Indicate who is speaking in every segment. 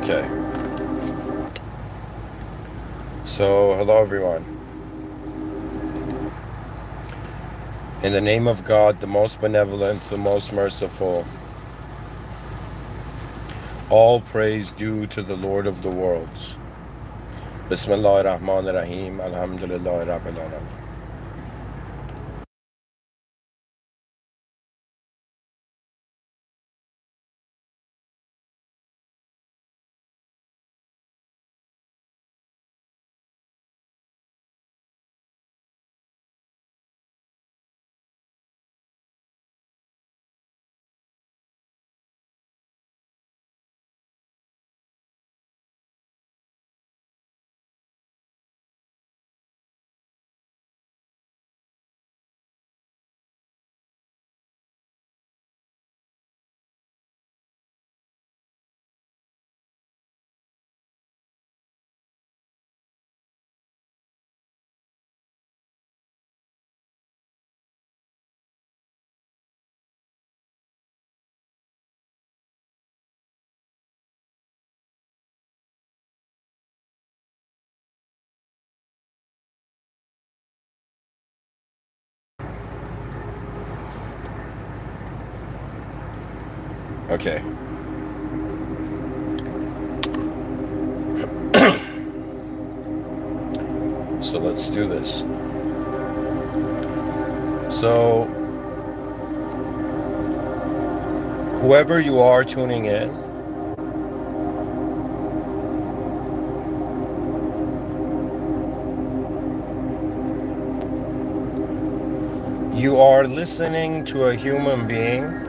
Speaker 1: Okay. So, hello everyone. In the name of God, the most benevolent, the most merciful, all praise due to the Lord of the worlds. Bismillah ar-Rahman ar-Rahim, Alhamdulillah Rabbil Alamin. Okay. So let's do this. So, whoever you are tuning in, you are listening to a human being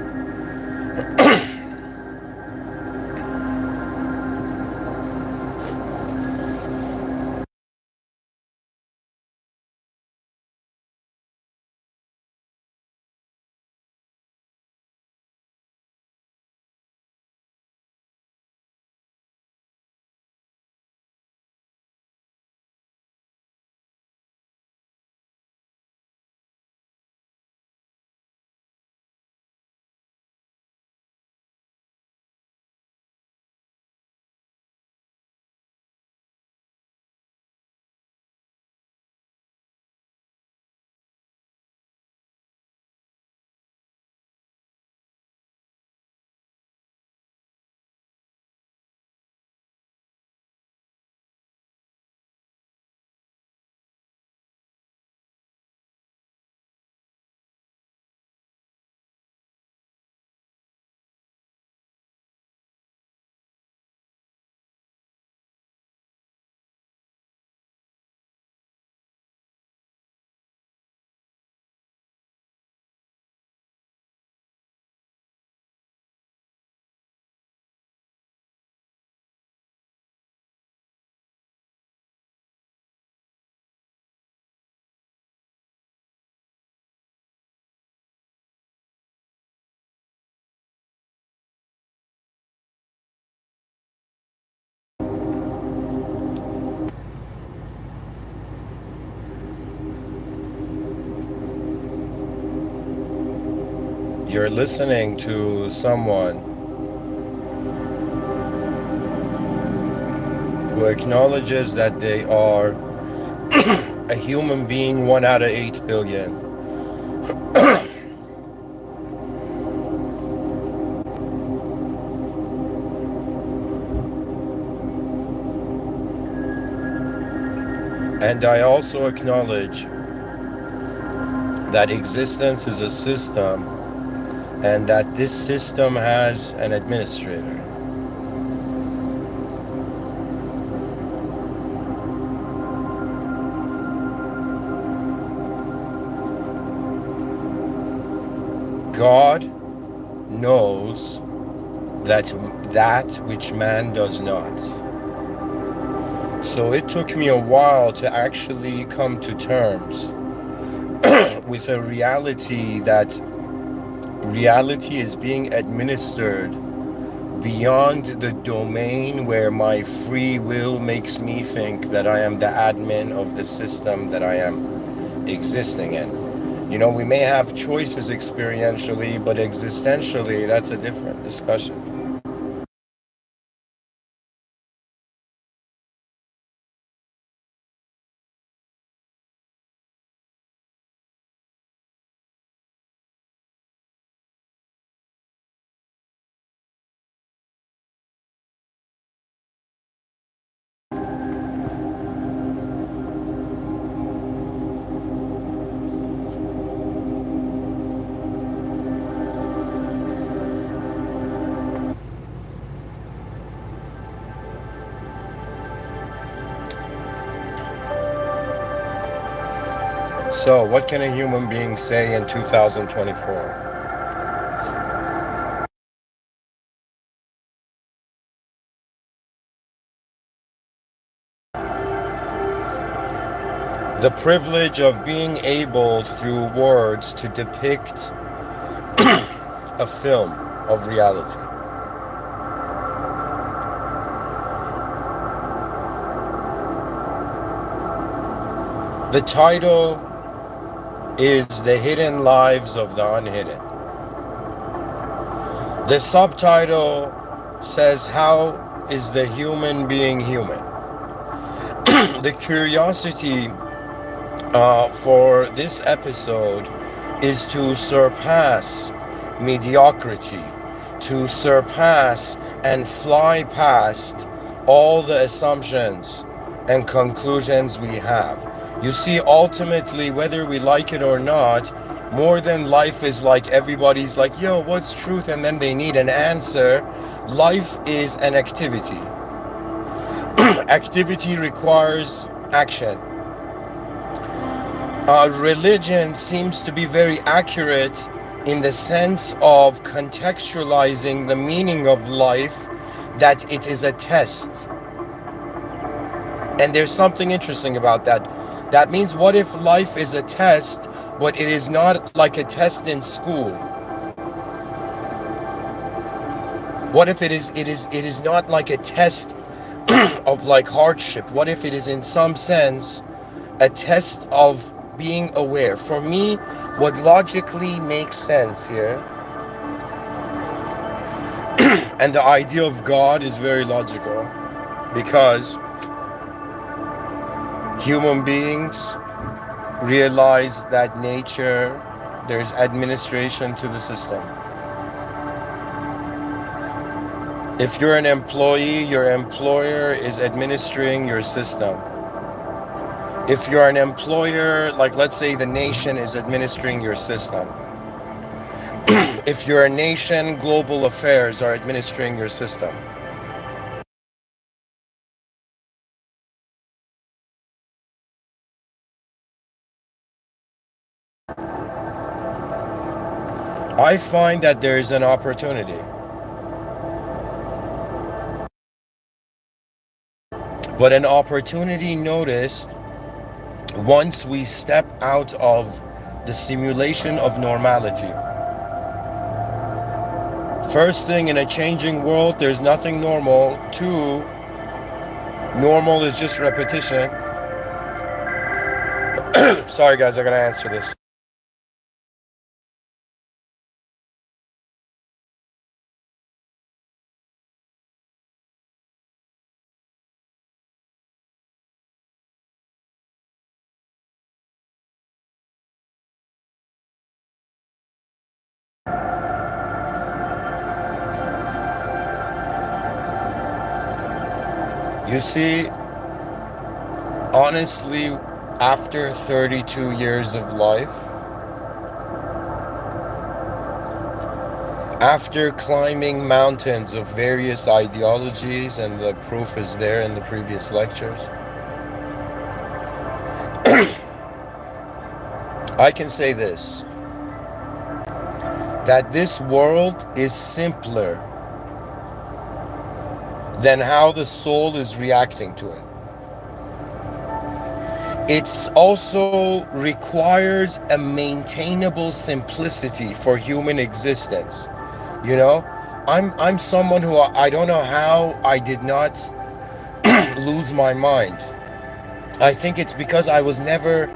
Speaker 1: you're listening to someone who acknowledges that they are a human being 1 out of 8 billion. And I also acknowledge that existence is a system and that this system has an administrator. God knows that which man does not. So it took me a while to actually come to terms with a reality that reality is being administered beyond the domain where my free will makes me think that I am the admin of the system that I am existing in. You know, we may have choices experientially, but existentially, that's a different discussion. So, what can a human being say in 2024? The privilege of being able, through words, to depict a film of reality. The title is The Hidden Lives of the Unhidden. The subtitle says, How is the human being human? The curiosity for this episode is to surpass mediocrity, to surpass and fly past all the assumptions and conclusions we have. You see, ultimately, whether we like it or not, more than life is like everybody's like, yo, what's truth? And then they need an answer. Life is an activity. Activity requires action. Religion seems to be very accurate in the sense of contextualizing the meaning of life, that it is a test. And there's something interesting about that. That means, what if life is a test, but it is not like a test in school? What if it is not like a test of like hardship? What if it is in some sense a test of being aware? For me, what logically makes sense here, and the idea of God is very logical, because human beings realize that nature, there's administration to the system. If you're an employee, your employer is administering your system. If you're an employer, like let's say the nation is administering your system. If you're a nation, global affairs are administering your system. I find that there is an opportunity. But an opportunity noticed once we step out of the simulation of normality. First thing, in a changing world, there's nothing normal. Two, normal is just repetition. Sorry guys, I gotta answer this. You see, honestly, after 32 years of life, after climbing mountains of various ideologies, and the proof is there in the previous lectures, I can say this, that this world is simpler than how the soul is reacting to it. It also requires a maintainable simplicity for human existence. You know, I'm someone who, I don't know how I did not lose my mind. I think it's because I was never,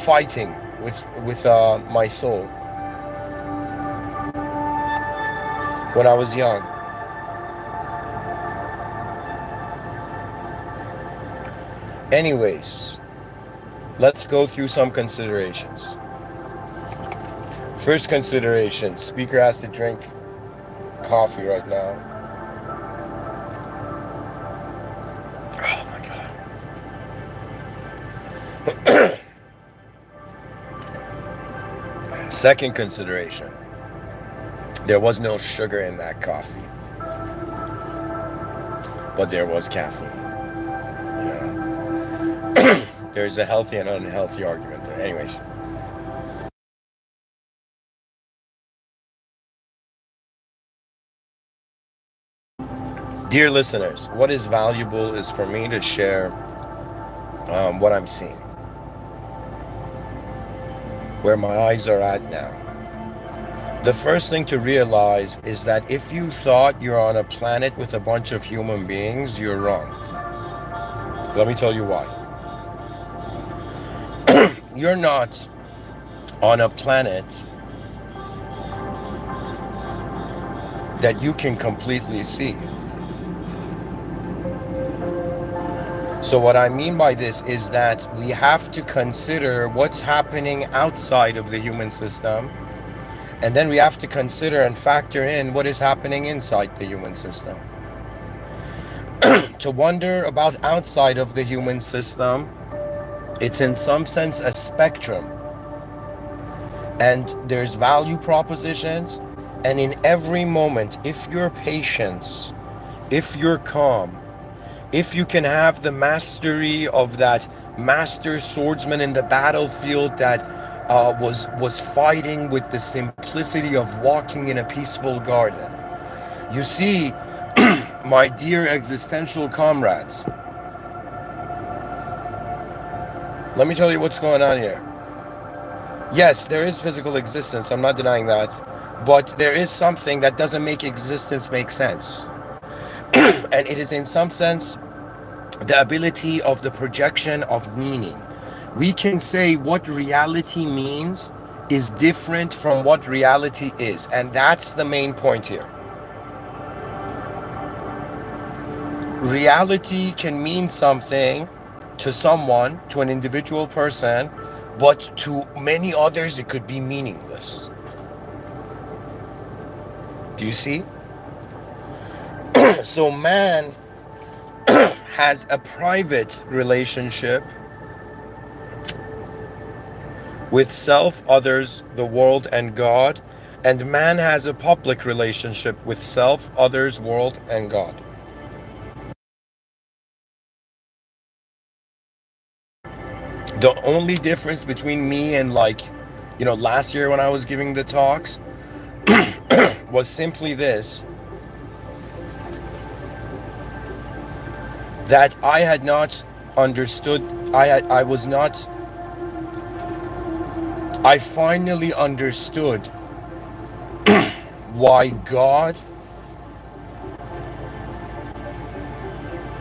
Speaker 1: fighting with my soul when I was young. Anyways, let's go through some considerations. First consideration, speaker has to drink coffee right now. Oh my God. Second consideration, there was no sugar in that coffee, but there was caffeine. There's a healthy and unhealthy argument there. Anyways. Dear listeners, what is valuable is for me to share what I'm seeing, where my eyes are at now. The first thing to realize is that if you thought you're on a planet with a bunch of human beings, you're wrong. Let me tell you why. You're not on a planet that you can completely see. So what I mean by this is that we have to consider what's happening outside of the human system, and then we have to consider and factor in what is happening inside the human system. To wonder about outside of the human system, it's in some sense a spectrum. And there's value propositions, and in every moment, if you're patient, if you're calm, if you can have the mastery of that master swordsman in the battlefield that was fighting with the simplicity of walking in a peaceful garden. You see, my dear existential comrades, let me tell you what's going on here. Yes, there is physical existence, I'm not denying that, but there is something that doesn't make existence make sense. And it is in some sense the ability of the projection of meaning. We can say what reality means is different from what reality is, and that's the main point here. Reality can mean something to someone, to an individual person, but to many others it could be meaningless. Do you see? So man has a private relationship with self, others, the world, and God, and man has a public relationship with self, others, world, and God. The only difference between me and last year when I was giving the talks was simply this, that I had not understood, I finally understood why God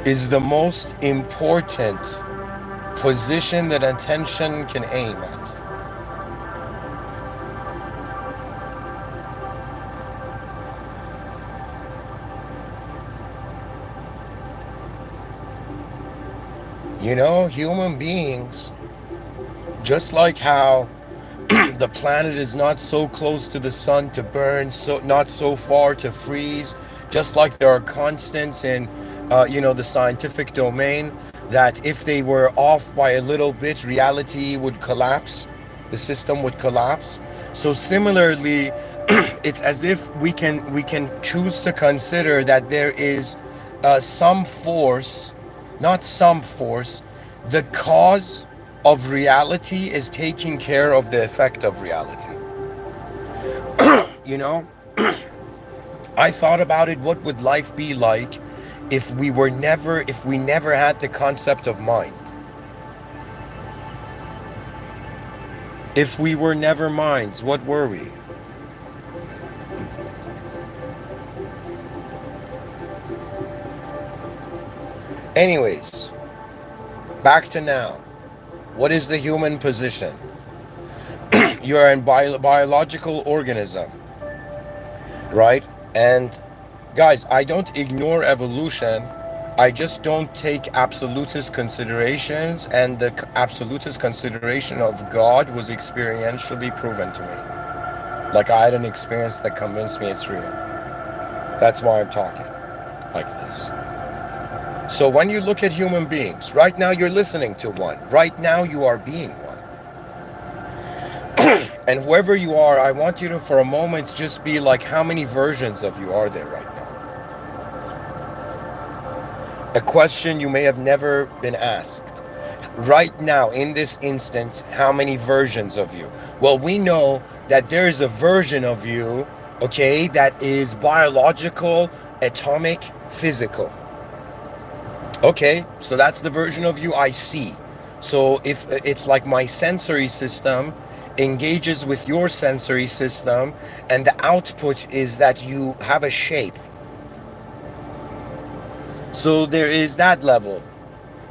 Speaker 1: is the most important position that attention can aim at. You know, human beings, just like how the planet is not so close to the sun to burn, so not so far to freeze, just like there are constants in the scientific domain that if they were off by a little bit, reality would collapse, the system would collapse. So similarly, it's as if we can choose to consider that there is some force, not some force, the cause of reality is taking care of the effect of reality. You know, I thought about it, what would life be like if we never had the concept of mind? If we were never minds, what were we? Anyways, back to now. What is the human position? You are a biological organism, right? And guys, I don't ignore evolution. I just don't take absolutist considerations, and the absolutist consideration of God was experientially proven to me. Like, I had an experience that convinced me it's real. That's why I'm talking like this. So when you look at human beings, right now you're listening to one. Right now you are being one. And whoever you are, I want you to, for a moment, just be like, how many versions of you are there right now? A question you may have never been asked. Right now, in this instant, how many versions of you? Well, we know that there is a version of you, okay, that is biological, atomic, physical. Okay, so that's the version of you I see. So if it's like my sensory system engages with your sensory system, and the output is that you have a shape. So there is that level.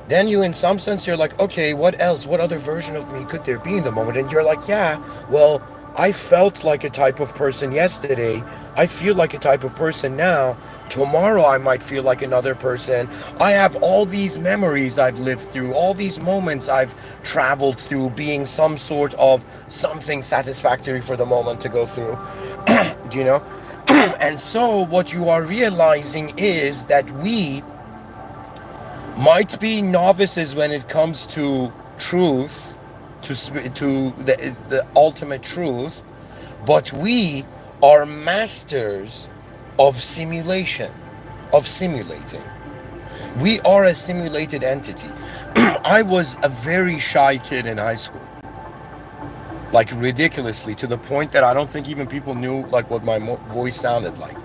Speaker 1: Then you, in some sense, you're like, okay, what else? What other version of me could there be in the moment? And you're like, yeah, well, I felt like a type of person yesterday. I feel like a type of person now. Tomorrow I might feel like another person. I have all these memories I've lived through, all these moments I've traveled through, being some sort of something satisfactory for the moment to go through. Do you know? And so what you are realizing is that we might be novices when it comes to truth, to the ultimate truth, but we are masters of simulation, of simulating. We are a simulated entity. I was a very shy kid in high school, like ridiculously, to the point that I don't think even people knew like what my voice sounded like,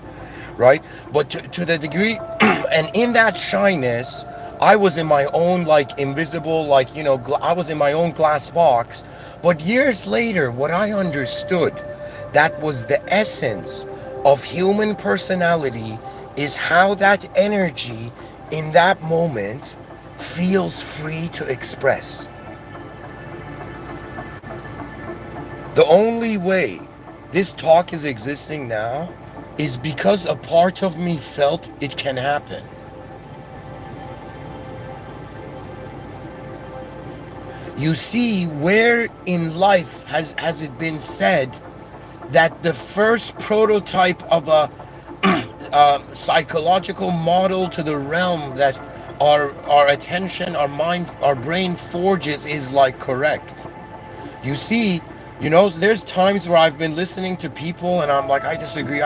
Speaker 1: right? But to the degree, and in that shyness, I was in my own like invisible, like, you know, I was in my own glass box. But years later, what I understood, that was the essence of human personality, is how that energy in that moment feels free to express. The only way this talk is existing now is because a part of me felt it can happen. You see, where in life has it been said that the first prototype of a psychological model to the realm that our attention, our mind, our brain forges is like correct? You see, you know, there's times where I've been listening to people and I'm like, I disagree,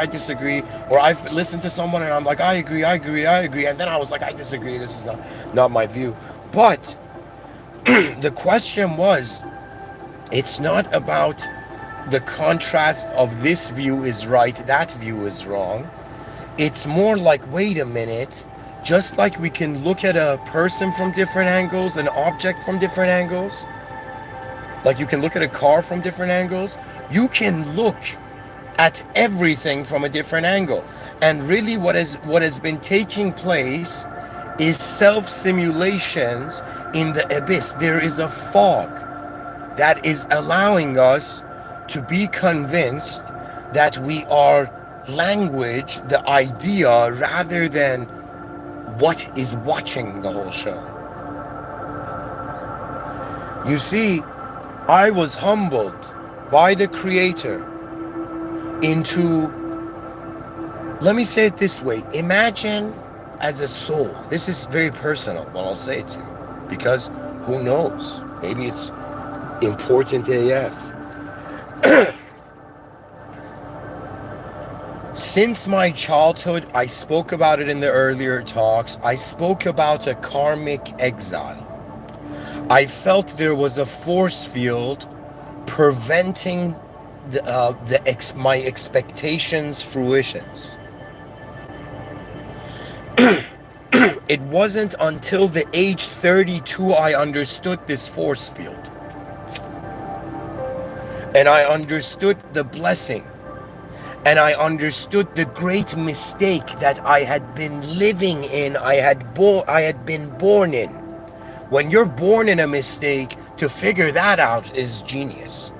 Speaker 1: or I've listened to someone and I'm like, I agree, and then I was like, I disagree, this is not my view. But the question was, it's not about the contrast of this view is right, that view is wrong. It's more like, wait a minute, just like we can look at a person from different angles, an object from different angles, like you can look at a car from different angles, you can look at everything from a different angle. And really what has been taking place is self-simulations in the abyss. There is a fog that is allowing us to be convinced that we are language, the idea, rather than what is watching the whole show. You see, I was humbled by the Creator into, let me say it this way, imagine as a soul. This is very personal, but I'll say it to you, because who knows, maybe it's important AF. Since my childhood, I spoke about it in the earlier talks, I spoke about a karmic exile. I felt there was a force field preventing my expectations' fruitions. It wasn't until the age 32 I understood this force field. And I understood the blessing. And I understood the great mistake that I had been living in, I had been born in. When you're born in a mistake, to figure that out is genius.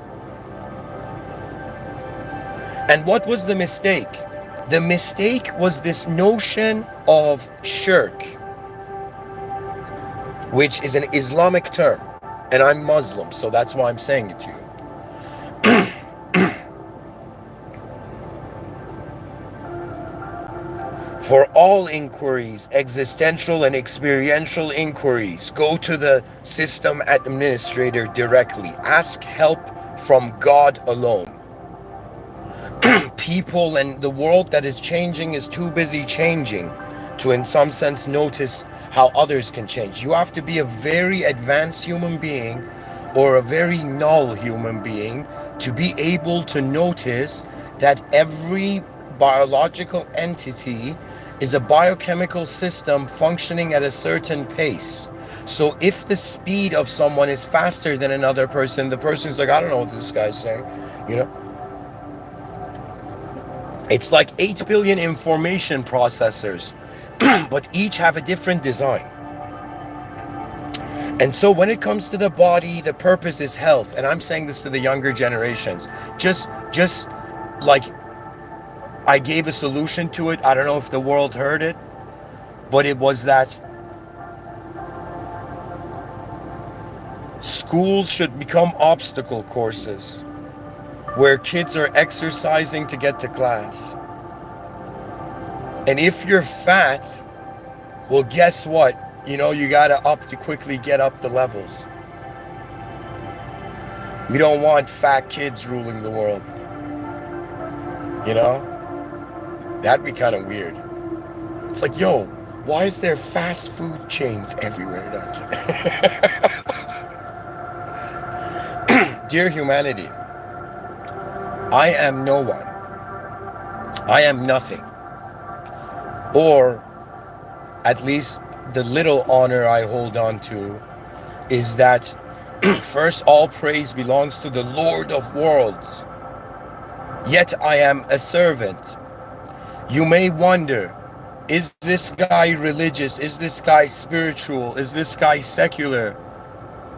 Speaker 1: And what was the mistake? The mistake was this notion of shirk, which is an Islamic term. And I'm Muslim, so that's why I'm saying it to you. For all inquiries, existential and experiential inquiries, go to the system administrator directly. Ask help from God alone. People and the world that is changing is too busy changing to, in some sense, notice how others can change. You have to be a very advanced human being or a very null human being to be able to notice that every biological entity is a biochemical system functioning at a certain pace. So if the speed of someone is faster than another person, the person's like, I don't know what this guy's saying, you know? It's like 8 billion information processors, but each have a different design. And so when it comes to the body, the purpose is health. And I'm saying this to the younger generations. Just like I gave a solution to it. I don't know if the world heard it, but it was that schools should become obstacle courses where kids are exercising to get to class. And if you're fat, well, guess what? You know, you gotta quickly get up the levels. We don't want fat kids ruling the world. You know? That'd be kind of weird. It's like, yo, why is there fast food chains everywhere? Dear humanity, I am no one. I am nothing. Or at least the little honor I hold on to is that first, all praise belongs to the Lord of worlds. Yet I am a servant. You may wonder, is this guy religious? Is this guy spiritual? Is this guy secular?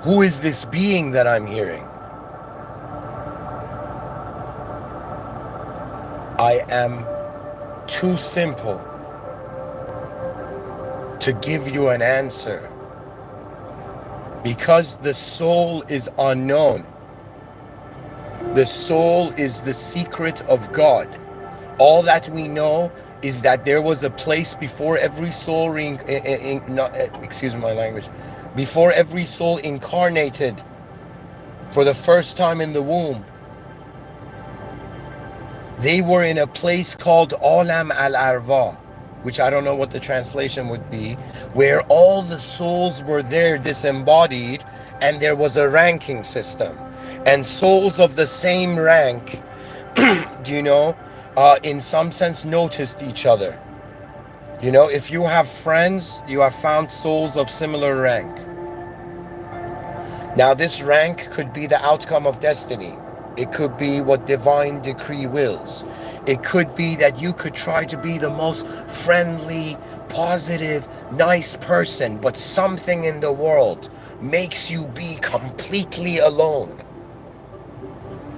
Speaker 1: Who is this being that I'm hearing? I am too simple to give you an answer because the soul is unknown. The soul is the secret of God. All that we know is that there was a place before every soul excuse my language, before every soul incarnated for the first time in the womb. They were in a place called Alam al-Arwah, which I don't know what the translation would be, where all the souls were there disembodied, and there was a ranking system. And souls of the same rank, do you know, in some sense noticed each other. You know, if you have friends, you have found souls of similar rank. Now, this rank could be the outcome of destiny. It could be what divine decree wills. It could be that you could try to be the most friendly, positive, nice person, but something in the world makes you be completely alone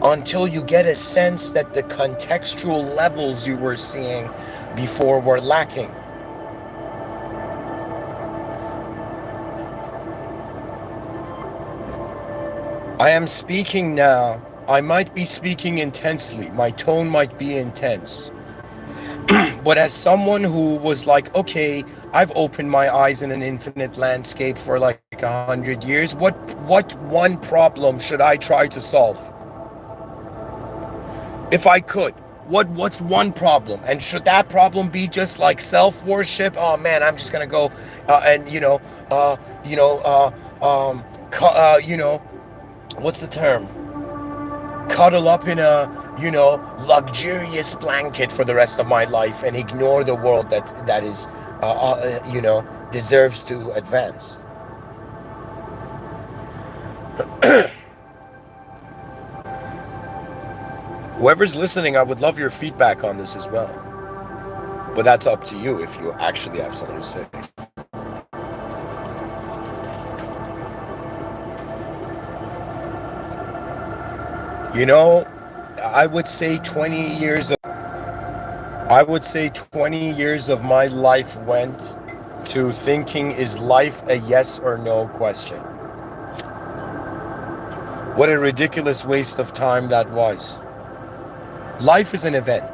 Speaker 1: until you get a sense that the contextual levels you were seeing before were lacking. I am speaking now. I might be speaking intensely. My tone might be intense. But as someone who was like, okay, I've opened my eyes in an infinite landscape for like 100 years. What one problem should I try to solve? If I could, what's one problem? And should that problem be just like self-worship? Oh man, I'm just gonna go and what's the term? Cuddle up in a, luxurious blanket for the rest of my life and ignore the world that is, deserves to advance. Whoever's listening, I would love your feedback on this as well. But that's up to you if you actually have something to say. You know, I would say 20 years of my life went to thinking, is life a yes or no question? What a ridiculous waste of time that was. Life is an event.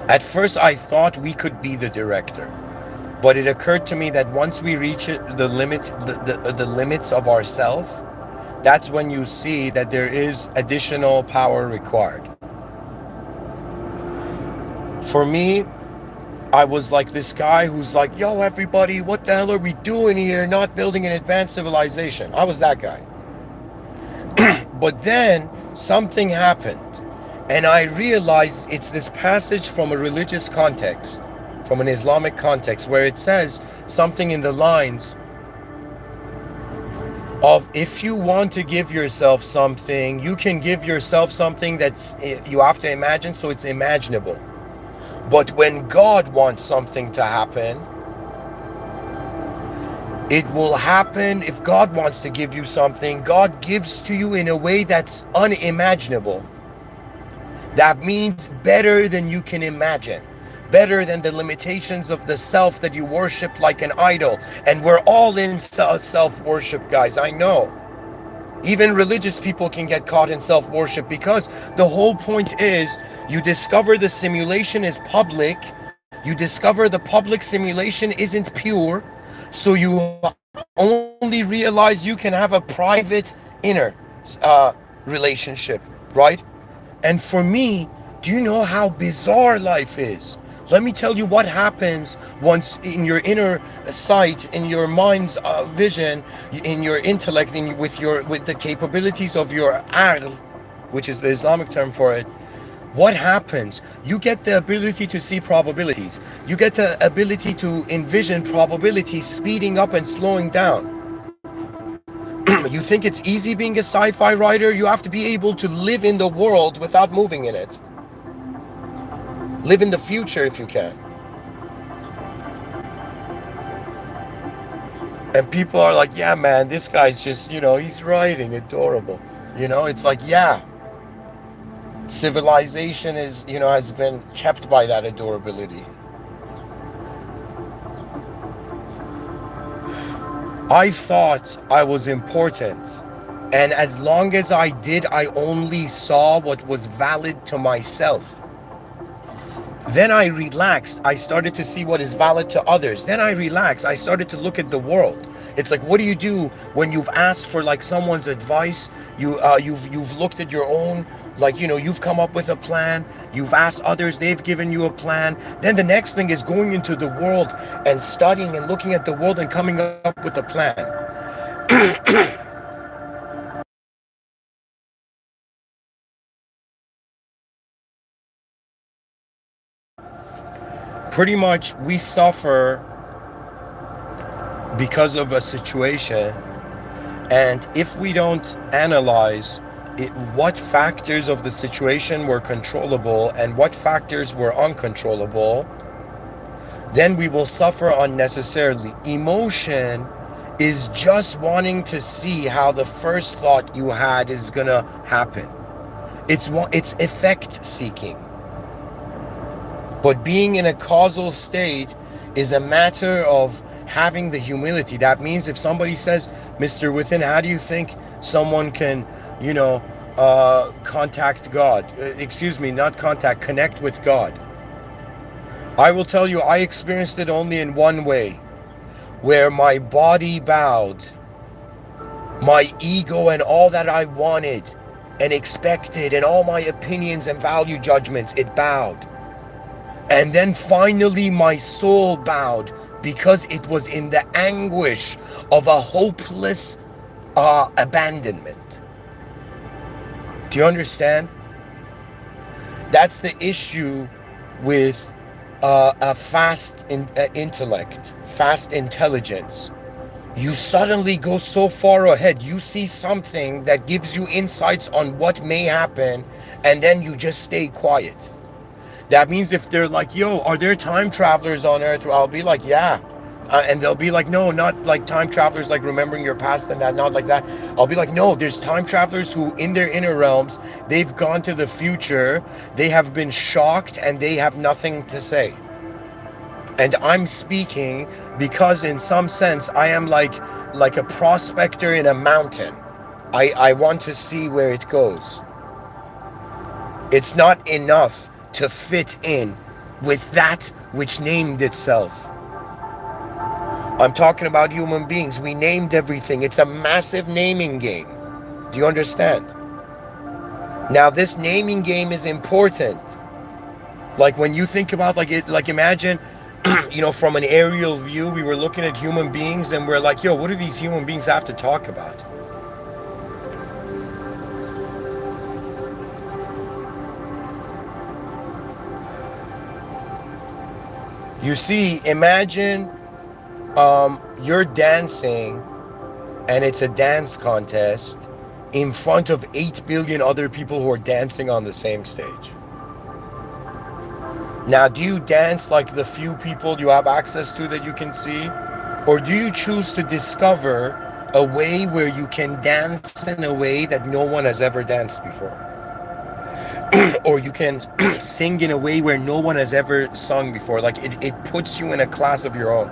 Speaker 1: At first I thought we could be the director. But it occurred to me that once we reach the limits of ourselves, that's when you see that there is additional power required. For me, I was like this guy who's like, yo, everybody, what the hell are we doing here? Not building an advanced civilization. I was that guy. But then something happened, and I realized it's this passage from a religious context, from an Islamic context, where it says something in the lines of, if you want to give yourself something, you can give yourself something that's, you have to imagine, so it's imaginable. But when God wants something to happen, it will happen. If God wants to give you something, God gives to you in a way that's unimaginable. That means better than you can imagine, better than the limitations of the self that you worship like an idol. And we're all in self-worship, guys, I know. Even religious people can get caught in self-worship, because the whole point is you discover the simulation is public. You discover the public simulation isn't pure. So you only realize you can have a private inner relationship, right? And for me, do you know how bizarre life is? Let me tell you what happens once in your inner sight, in your mind's vision, in your intellect, with the capabilities of your aql, which is the Islamic term for it. What happens? You get the ability to see probabilities. You get the ability to envision probabilities speeding up and slowing down. You think it's easy being a sci-fi writer? You have to be able to live in the world without moving in it. Live in the future if you can. And people are like, yeah, man, this guy's just, he's writing adorable. It's like, yeah. Civilization is, has been kept by that adorability. I thought I was important. And as long as I did, I only saw what was valid to myself. Then I relaxed. I started to see what is valid to others. Then I relaxed. I started to look at the world. It's like, what do you do when you've asked for like someone's advice? You've looked at your own, like, you've come up with a plan. You've asked others, they've given you a plan. Then the next thing is going into the world and studying and looking at the world and coming up with a plan. Pretty much we suffer because of a situation, and if we don't analyze what factors of the situation were controllable and what factors were uncontrollable, then we will suffer unnecessarily. Emotion is just wanting to see how the first thought you had is gonna happen. It's effect seeking. But being in a causal state is a matter of having the humility. That means if somebody says, Mr. Within, how do you think someone can, contact God? Connect with God. I will tell you, I experienced it only in one way, where my body bowed, my ego and all that I wanted and expected and all my opinions and value judgments, it bowed. And then finally my soul bowed, because it was in the anguish of a hopeless abandonment. Do you understand? That's the issue with a fast intellect, fast intelligence. You suddenly go so far ahead. You see something that gives you insights on what may happen, and then you just stay quiet. That means if they're like, yo, are there time travelers on Earth? I'll be like, yeah. And they'll be like, no, not like time travelers like remembering your past and that, not like that. I'll be like, no, there's time travelers who in their inner realms, they've gone to the future, they have been shocked, and they have nothing to say. And I'm speaking because in some sense, I am like a prospector in a mountain. I want to see where it goes. It's not enough to fit in with that which named itself. I'm talking about human beings. We named everything. It's a massive naming game. Do you understand? Now, this naming game is important. Like when you think about like it, like imagine, from an aerial view, we were looking at human beings and we're like, yo, what do these human beings have to talk about? You see, imagine you're dancing and it's a dance contest in front of 8 billion other people who are dancing on the same stage. Now, do you dance like the few people you have access to that you can see? Or do you choose to discover a way where you can dance in a way that no one has ever danced before? Or you can sing in a way where no one has ever sung before. Like it puts you in a class of your own.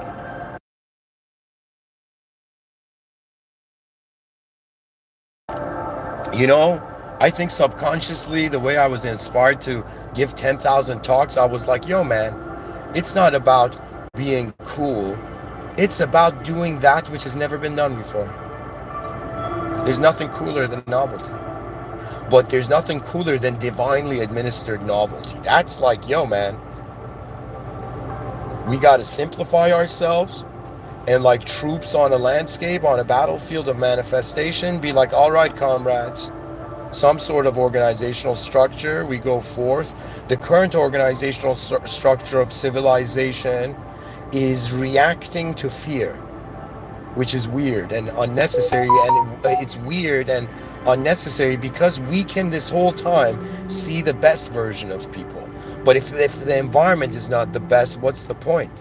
Speaker 1: You know, I think subconsciously, the way I was inspired to give 10,000 talks, I was like, yo, man, it's not about being cool. It's about doing that which has never been done before. There's nothing cooler than novelty. But there's nothing cooler than divinely administered novelty. That's like, yo, man, we got to simplify ourselves and like troops on a landscape, on a battlefield of manifestation, be like, all right, comrades, some sort of organizational structure, we go forth. The current organizational structure of civilization is reacting to fear, which is weird and unnecessary, and it's weird and unnecessary because we can this whole time see the best version of people. But if the environment is not the best, what's the point?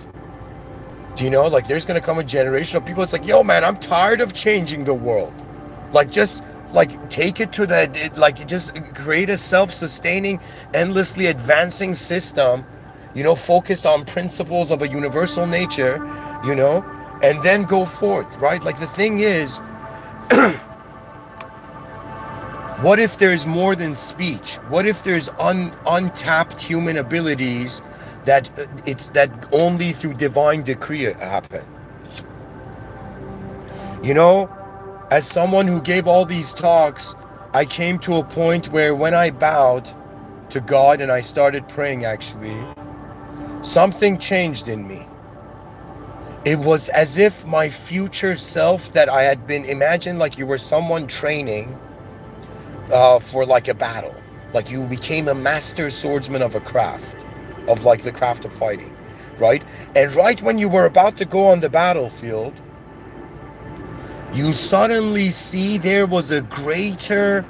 Speaker 1: Do you know, like there's gonna come a generation of people, it's like, yo man, I'm tired of changing the world. Like just like take it to the, like just create a self-sustaining, endlessly advancing system, focused on principles of a universal nature, and then go forth, right? Like the thing is, what if there's more than speech? What if there's untapped human abilities that only through divine decree happen? As someone who gave all these talks, I came to a point where when I bowed to God and I started praying, actually, something changed in me. It was as if my future self that I had been, imagine like you were someone training for like a battle. Like you became a master swordsman of a craft, of like the craft of fighting, right? And right when you were about to go on the battlefield, you suddenly see there was a greater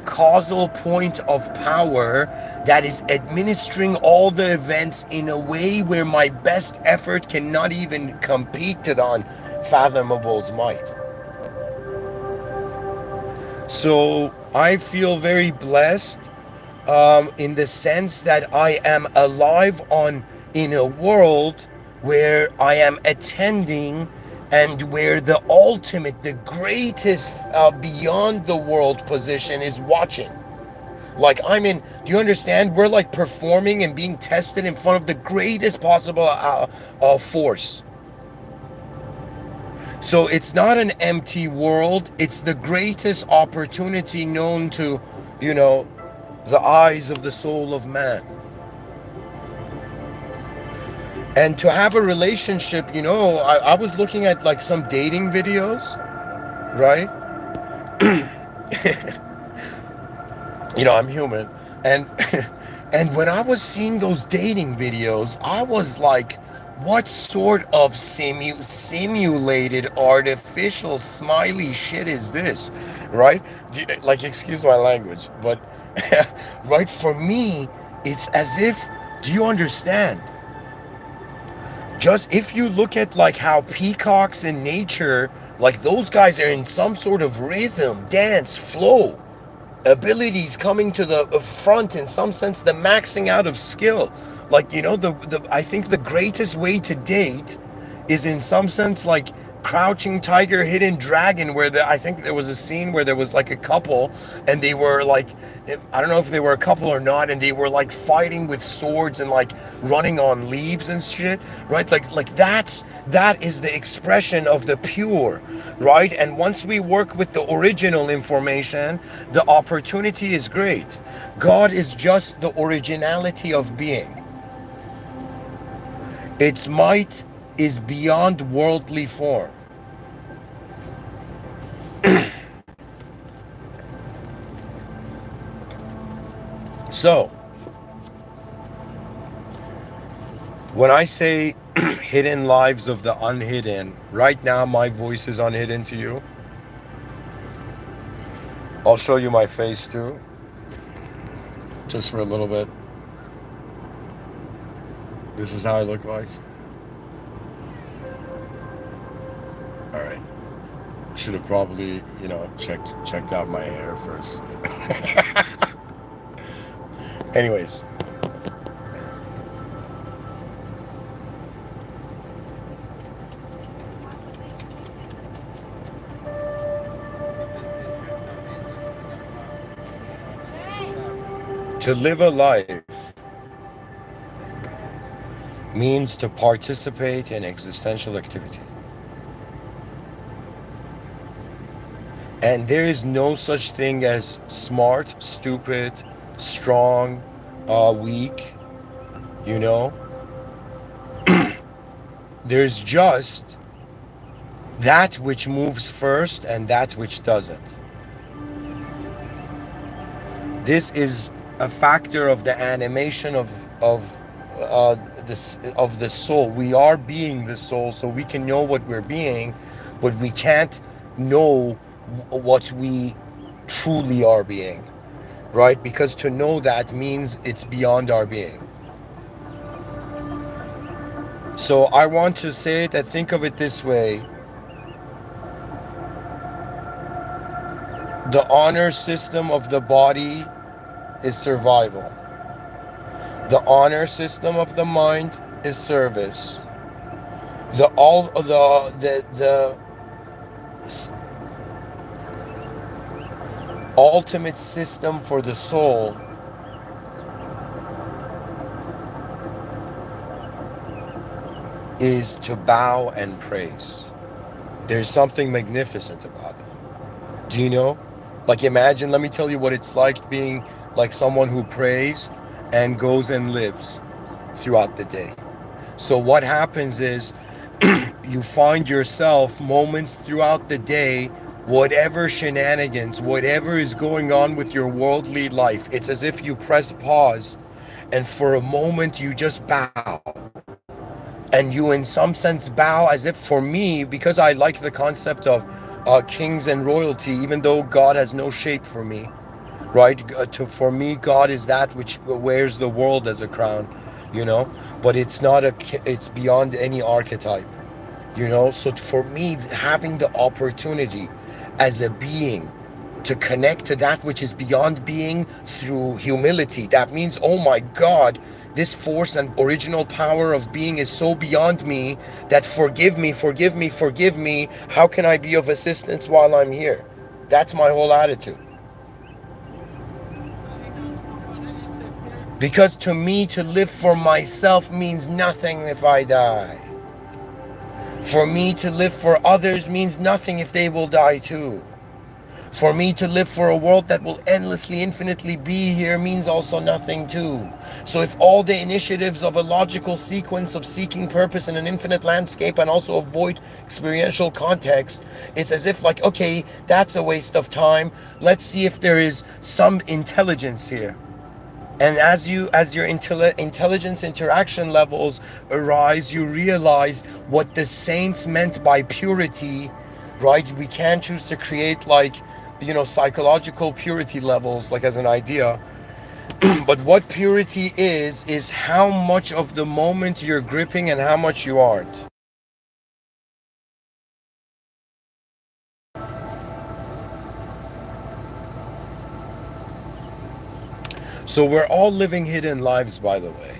Speaker 1: causal point of power that is administering all the events in a way where my best effort cannot even compete to the unfathomable's might. So I feel very blessed in the sense that I am alive in a world where I am attending and where the ultimate, the greatest beyond the world position is watching. Like do you understand? We're like performing and being tested in front of the greatest possible force. So it's not an empty world. It's the greatest opportunity known to, the eyes of the soul of man. And to have a relationship, I was looking at like some dating videos, right? I'm human. And and when I was seeing those dating videos, I was like, what sort of simulated artificial smiley shit is this, right? Like, excuse my language, but right, for me, it's as if, do you understand? Just if you look at like how peacocks in nature, like those guys are in some sort of rhythm, dance, flow, abilities coming to the front, in some sense, the maxing out of skill. Like, I think the greatest way to date is in some sense like Crouching Tiger, Hidden Dragon, where I think there was a scene where there was like a couple, and they were like, I don't know if they were a couple or not, and they were like fighting with swords and like running on leaves and shit, right? Like that is the expression of the pure, right? And once we work with the original information, the opportunity is great. God is just the originality of being. Its might is beyond worldly form. So, when I say hidden lives of the unhidden, right now my voice is unhidden to you. I'll show you my face too, just for a little bit. This is how I look like. All right. Should have probably, checked out my hair first. Anyways. To live a life means to participate in existential activity. And there is no such thing as smart, stupid, strong, weak, There's just that which moves first and that which doesn't. This is a factor of the animation of the soul. We are being the soul, so we can know what we're being, but we can't know what we truly are being, right? Because to know that means it's beyond our being. So I want to say that, think of it this way. The honor system of the body is survival. The honor system of the mind is service. The ultimate system for the soul is to bow and praise. There's something magnificent about it. Do you know? Like, imagine, let me tell you what it's like being like someone who prays and goes and lives throughout the day. So what happens is you find yourself moments throughout the day, whatever shenanigans, whatever is going on with your worldly life, it's as if you press pause and for a moment you just bow. And you in some sense bow, as if, for me, because I like the concept of kings and royalty, even though God has no shape for me, right? For me, God is that which wears the world as a crown, but it's not it's beyond any archetype, So for me, having the opportunity as a being to connect to that which is beyond being through humility, that means, oh my God, this force and original power of being is so beyond me that forgive me, forgive me, forgive me. How can I be of assistance while I'm here? That's my whole attitude. Because to me, to live for myself means nothing if I die. For me to live for others means nothing if they will die too. For me to live for a world that will endlessly, infinitely be here means also nothing too. So if all the initiatives of a logical sequence of seeking purpose in an infinite landscape and also avoid experiential context, it's as if like, okay, that's a waste of time. Let's see if there is some intelligence here. And as your intelligence interaction levels arise, you realize what the saints meant by purity, right? We can choose to create like, psychological purity levels, like as an idea. But what purity is how much of the moment you're gripping and how much you aren't. So we're all living hidden lives, by the way.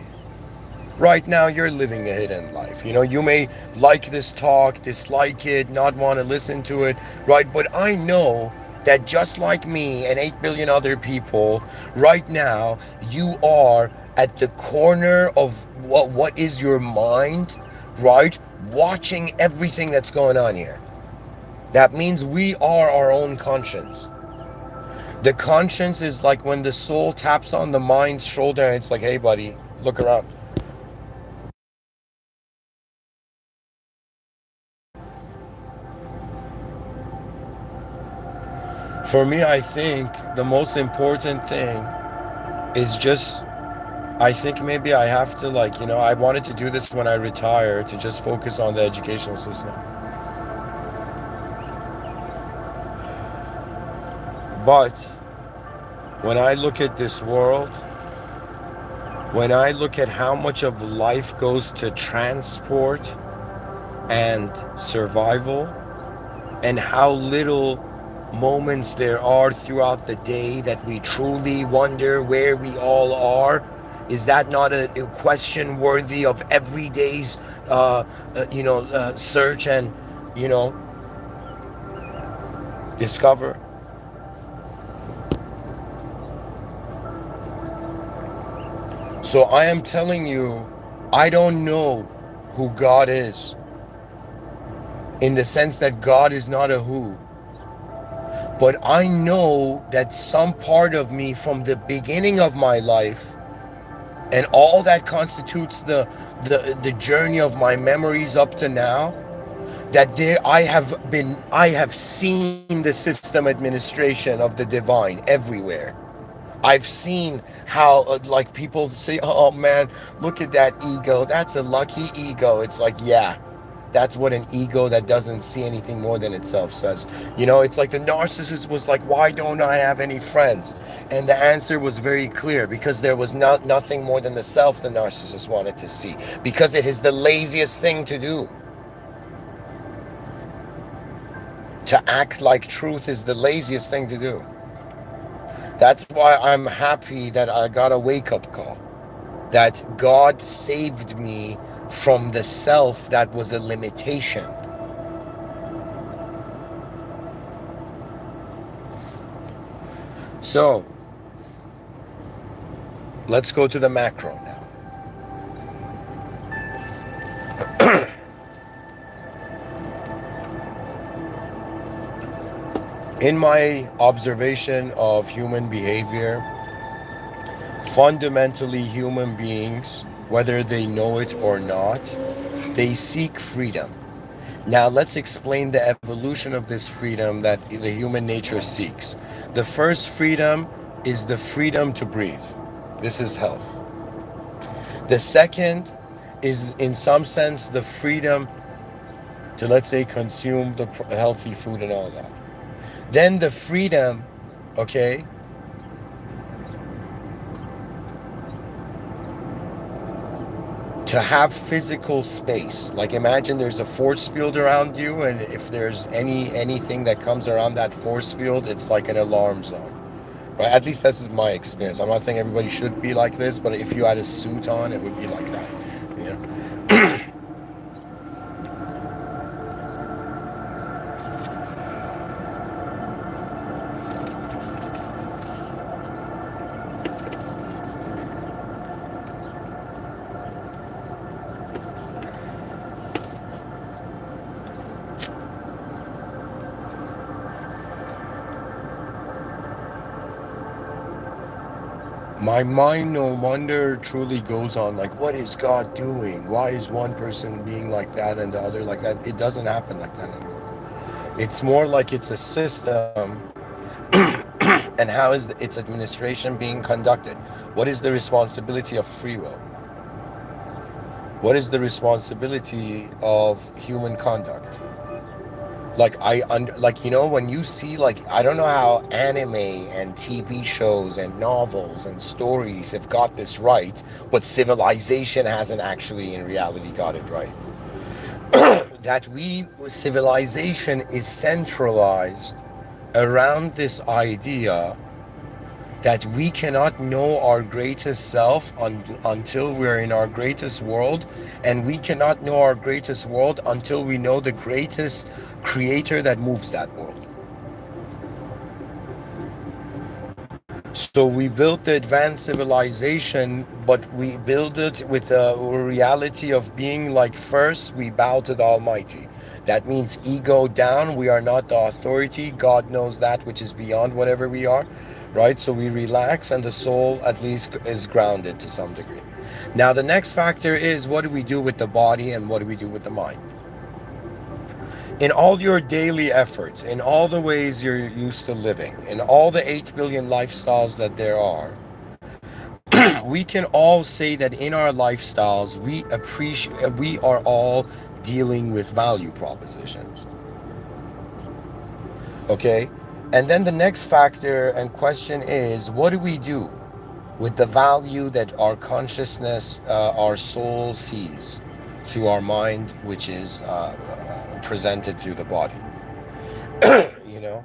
Speaker 1: Right now, you're living a hidden life. You may like this talk, dislike it, not want to listen to it, right? But I know that just like me and 8 billion other people, right now, you are at the corner of what is your mind, right? Watching everything that's going on here. That means we are our own conscience. The conscience is like when the soul taps on the mind's shoulder and it's like, hey, buddy, look around. For me, I think the most important thing is just, I think maybe I have to, like, I wanted to do this when I retire to just focus on the educational system. But when I look at this world, when I look at how much of life goes to transport and survival, and how little moments there are throughout the day that we truly wonder where we all are, is that not a question worthy of every day's search and you know discover? So I am telling you, I don't know who God is, in the sense that God is not a who. But I know that some part of me from the beginning of my life and all that constitutes the journey of my memories up to now, that I have seen the system administration of the divine everywhere. I've seen how, like, people say, oh man, look at that ego. That's a lucky ego. It's like, yeah, that's what an ego that doesn't see anything more than itself says. It's like the narcissist was like, why don't I have any friends? And the answer was very clear, because there was nothing more than the self the narcissist wanted to see. Because it is the laziest thing to do. To act like truth is the laziest thing to do. That's why I'm happy that I got a wake-up call. That God saved me from the self that was a limitation. So, let's go to the macro now. In my observation of human behavior, fundamentally human beings, whether they know it or not, they seek freedom. Now let's explain the evolution of this freedom that the human nature seeks. The first freedom is the freedom to breathe. This is health. The second is, in some sense, the freedom to, let's say, consume the healthy food and all that. Then the freedom, okay, to have physical space. Like, imagine there's a force field around you, and if there's anything that comes around that force field, it's like an alarm zone. Right? At least this is my experience. I'm not saying everybody should be like this, but if you had a suit on, it would be like that. You know? My mind no wonder truly goes on, like, what is God doing? Why is one person being like that and the other like that? It doesn't happen like that anymore. It's more like it's a system. And how is its administration being conducted? What is the responsibility of free will? What is the responsibility of human conduct? Like, when you see, like, I don't know how anime and TV shows and novels and stories have got this right, but civilization hasn't actually in reality got it right. That civilization is centralized around this idea that we cannot know our greatest self until we're in our greatest world, and we cannot know our greatest world until we know the greatest creator that moves that world. So we built the advanced civilization, but we build it with the reality of being like, first we bow to the Almighty. That means ego down. We are not the authority. God knows that which is beyond whatever we are, right? So we relax, and the soul at least is grounded to some degree. Now the next factor is, what do we do with the body and what do we do with the mind? In all your daily efforts, in all the ways you're used to living, in all the 8 billion lifestyles that there are, we can all say that in our lifestyles, we are all dealing with value propositions. Okay? And then the next factor and question is, what do we do with the value that our consciousness, our soul sees through our mind, which is presented through the body? You know,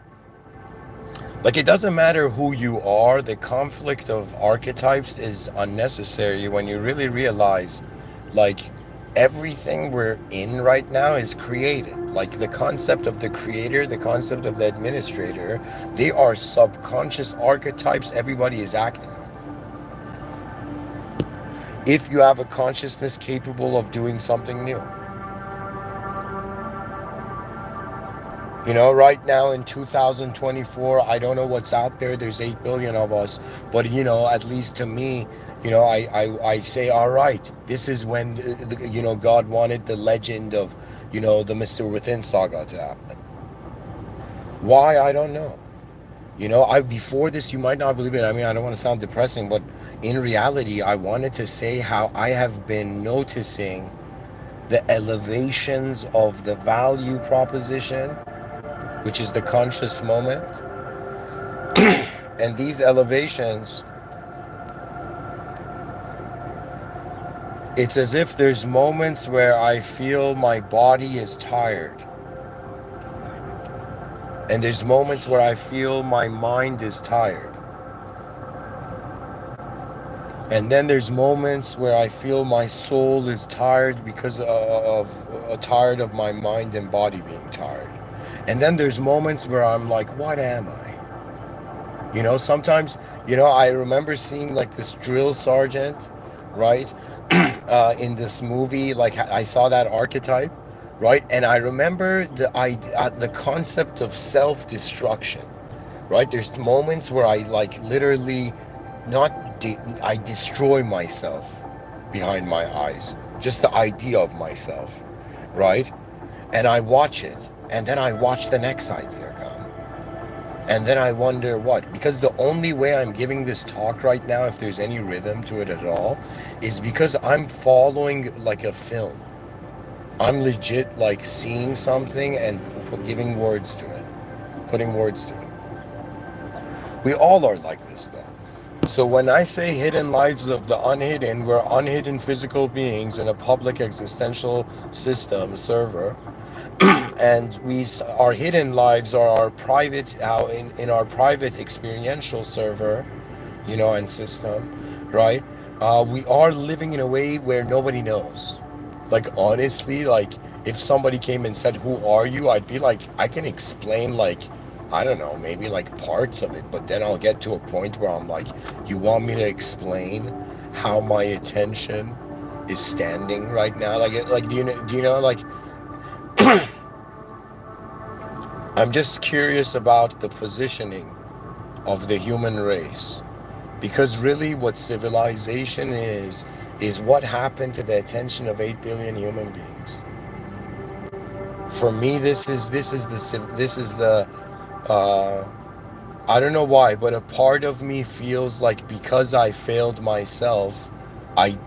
Speaker 1: like, it doesn't matter who you are, the conflict of archetypes is unnecessary when you really realize, like, everything we're in right now is created. Like, the concept of the creator, the concept of the administrator, they are subconscious archetypes everybody is acting on. If you have a consciousness capable of doing something new. You know, right now in 2024, I don't know what's out there. There's 8 billion of us. But, you know, at least to me, you know, I say, all right, this is when, you know, God wanted the legend of, you know, the Mr.Within saga to happen. Why? I don't know. You know, before this, you might not believe it. I mean, I don't want to sound depressing, but in reality, I wanted to say how I have been noticing the elevations of the value proposition, which is the conscious moment. And these elevations, it's as if there's moments where I feel my body is tired. And there's moments where I feel my mind is tired. And then there's moments where I feel my soul is tired because tired of my mind and body being tired. And then there's moments where I'm like, what am I? You know, sometimes, you know, I remember seeing like this drill sergeant, right? In this movie, like I saw that archetype, right? And I remember the concept of self-destruction, right? There's moments where I like literally I destroy myself behind my eyes, just the idea of myself, right? And I watch it, and then I watch the next idea come. And then I wonder what, because the only way I'm giving this talk right now, if there's any rhythm to it at all, is because I'm following like a film. I'm legit like seeing something and giving words to it, putting words to it. We all are like this though. So when I say hidden lives of the unhidden, we're unhidden physical beings in a public existential system server. And our hidden lives are our private, in our private experiential server, you know, and system, right? We are living in a way where nobody knows. Like, honestly, like, if somebody came and said, who are you? I'd be like, I can explain, like, I don't know, maybe like parts of it, but then I'll get to a point where I'm like, you want me to explain how my attention is standing right now? Like, do you know, like, I'm just curious about the positioning of the human race, because really what civilization is what happened to the attention of 8 billion human beings. For me, this is the I don't know why, but a part of me feels like because I failed myself, I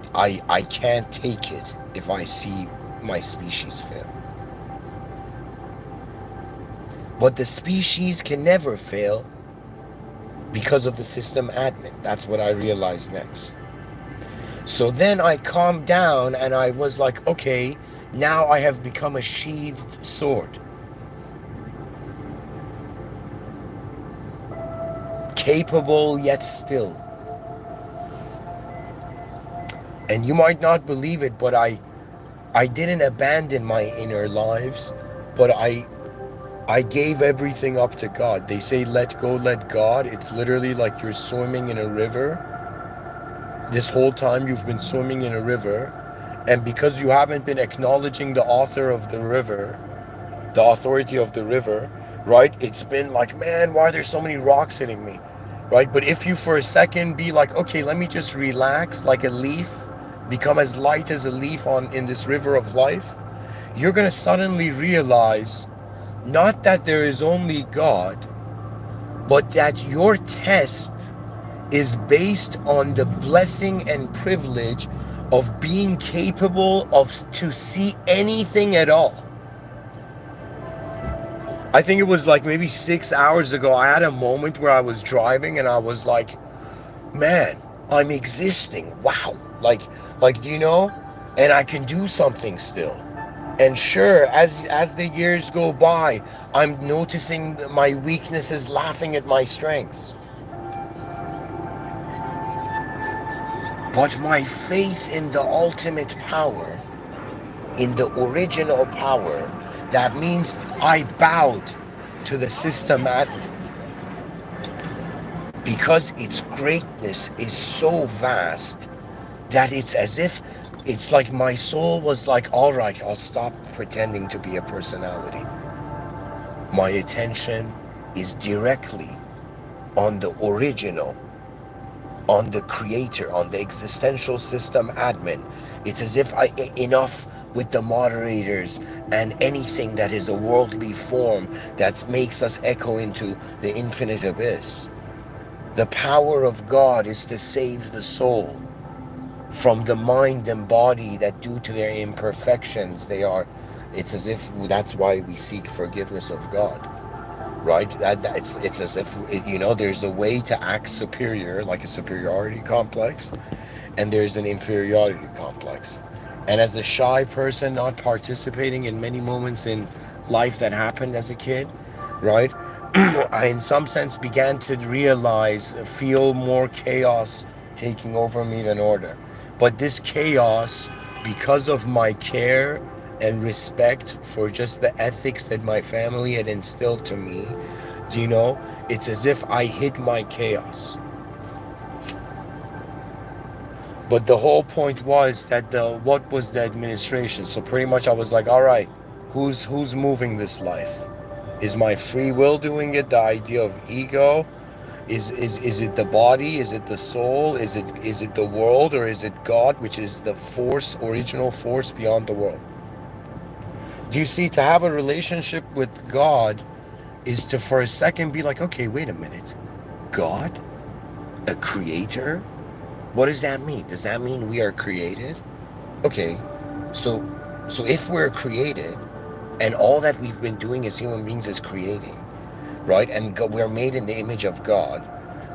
Speaker 1: can't take it if I see my species fail. But the species can never fail because of the system admin. That's what I realized next. So then I calmed down and I was like, okay, now I have become a sheathed sword. capable yet still. And you might not believe it, but I didn't abandon my inner lives, but I gave everything up to God. They say let go, let God. It's literally like you're swimming in a river. This whole time you've been swimming in a river, and because you haven't been acknowledging the author of the river, the authority of the river, right? It's been like, man, why are there so many rocks hitting me, right? But if you for a second be like, okay, let me just relax like a leaf, become as light as a leaf in this river of life, you're gonna suddenly realize not that there is only God, but that your test is based on the blessing and privilege of being capable of to see anything at all. I think it was like maybe 6 hours ago, I had a moment where I was driving and I was like, man, I'm existing. Wow. Like, you know, and I can do something still. And sure, as the years go by, I'm noticing my weaknesses, laughing at my strengths. But my faith in the ultimate power, in the original power, that means I bowed to the system admin. Because its greatness is so vast that it's as if it's like my soul was like, all right, I'll stop pretending to be a personality. My attention is directly on the original, on the creator, on the existential system admin. It's as if enough with the moderators and anything that is a worldly form that makes us echo into the infinite abyss. The power of God is to save the soul from the mind and body that due to their imperfections it's as if that's why we seek forgiveness of God, right? It's as if, you know, there's a way to act superior, like a superiority complex, and there's an inferiority complex. And as a shy person, not participating in many moments in life that happened as a kid, right? I, in some sense, began to feel more chaos taking over me than order. But this chaos, because of my care and respect for just the ethics that my family had instilled to me, do you know, it's as if I hid my chaos. But the whole point was that what was the administration? So pretty much I was like, all right, who's moving this life? Is my free will doing it? The idea of ego? Is it the body? Is it the soul? Is it the world? Or is it God, which is the force, original force beyond the world? Do you see, to have a relationship with God is to for a second be like, okay, wait a minute. God? A creator? What does that mean? Does that mean we are created? Okay, so if we're created, and all that we've been doing as human beings is creating, right? And we're made in the image of God,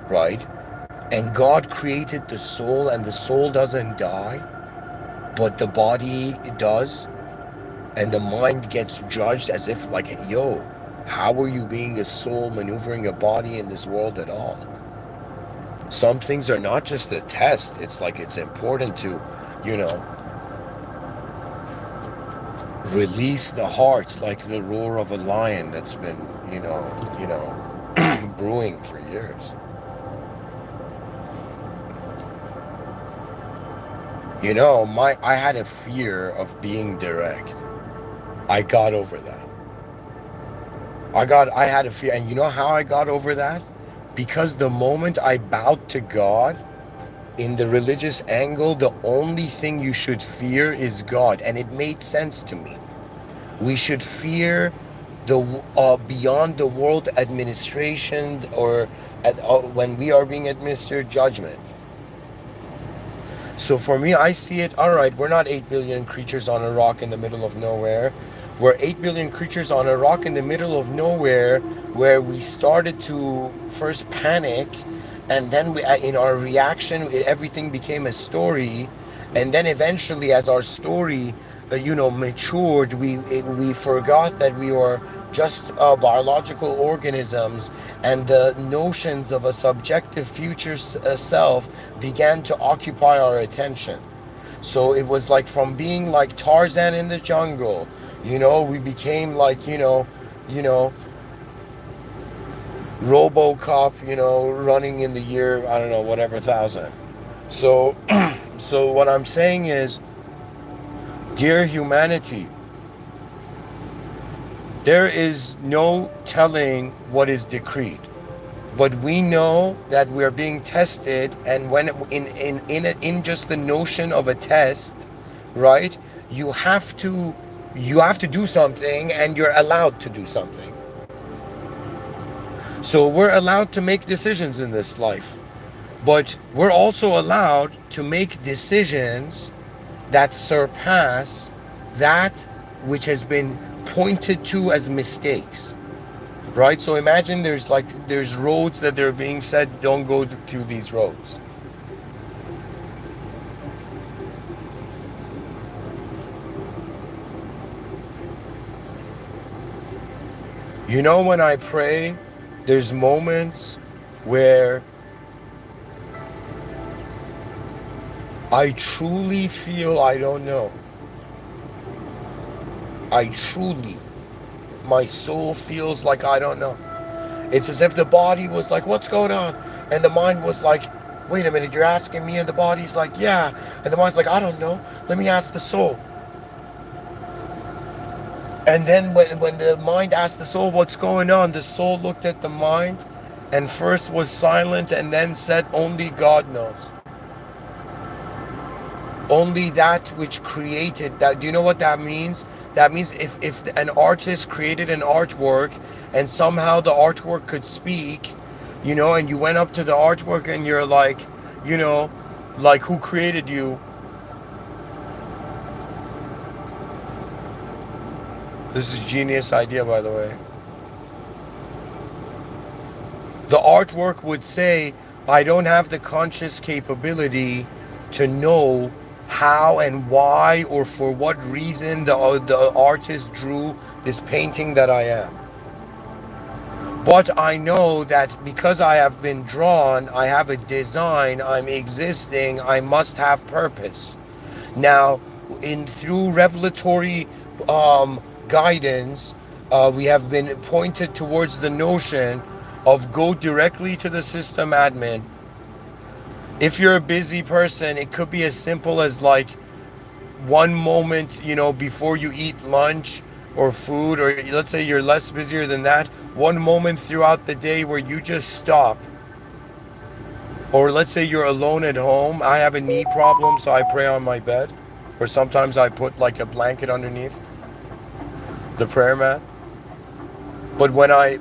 Speaker 1: right? And God created the soul, and the soul doesn't die, but the body does, and the mind gets judged as if like, yo, how are you being a soul maneuvering a body in this world at all? Some things are not just a test. It's like it's important to, you know, release the heart like the roar of a lion that's been, you know, brewing for years. You know, I had a fear of being direct. I got over that. I had a fear, and you know how I got over that? Because the moment I bowed to God, in the religious angle, the only thing you should fear is God. And it made sense to me. We should fear the beyond the world administration, or when we are being administered judgment. So for me, I see it, all right, we're not 8 billion creatures on a rock in the middle of nowhere. We're 8 billion creatures on a rock in the middle of nowhere, where we started to first panic, and then in our reaction, everything became a story. And then eventually, as our story matured, we forgot that we are just biological organisms, and the notions of a subjective future self began to occupy our attention. So it was like from being like Tarzan in the jungle, we became like, you know, RoboCop, running in the year, I don't know, whatever thousand. So, so what I'm saying is, dear humanity, there is no telling what is decreed, but we know that we are being tested, and when in just the notion of a test, right? You have to do something, and you're allowed to do something. So we're allowed to make decisions in this life, but we're also allowed to make decisions that surpass that which has been pointed to as mistakes, right? So imagine there's roads that they're being said, don't go through these roads. When I pray, there's moments where I truly feel I don't know. My soul feels like I don't know. It's as if the body was like, what's going on? And the mind was like, wait a minute, you're asking me? And the body's like, yeah. And the mind's like, I don't know. Let me ask the soul. And then when the mind asked the soul, what's going on? The soul looked at the mind and first was silent and then said, only God knows. Only that which created that. Do you know what that means? That means if an artist created an artwork and somehow the artwork could speak, and you went up to the artwork and you're like, like, who created you? This is a genius idea, by the way. The artwork would say, I don't have the conscious capability to know how and why or for what reason the artist drew this painting that I am. But I know that because I have been drawn, I have a design, I'm existing, I must have purpose. Now, through revelatory guidance, we have been pointed towards the notion of go directly to the system admin. If you're a busy person, it could be as simple as like one moment, before you eat lunch or food, or let's say you're less busier than that, one moment throughout the day where you just stop. Or let's say you're alone at home. I have a knee problem, so I pray on my bed, or sometimes I put like a blanket underneath the prayer mat. But when I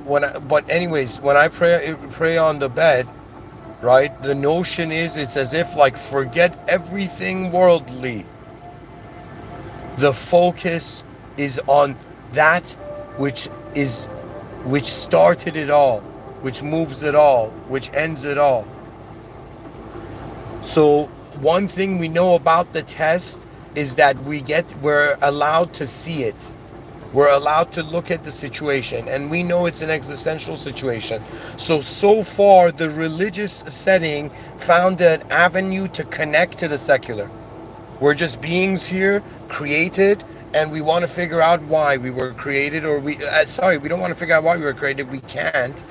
Speaker 1: pray on the bed, right? The notion is, it's as if like forget everything worldly. The focus is on that which started it all, which moves it all, which ends it all. So one thing we know about the test is that we're allowed to see it. We're allowed to look at the situation, and we know it's an existential situation. So far, the religious setting found an avenue to connect to the secular. We're just beings here, created, and we want to figure out why we were created, or we don't want to figure out why we were created. We can't.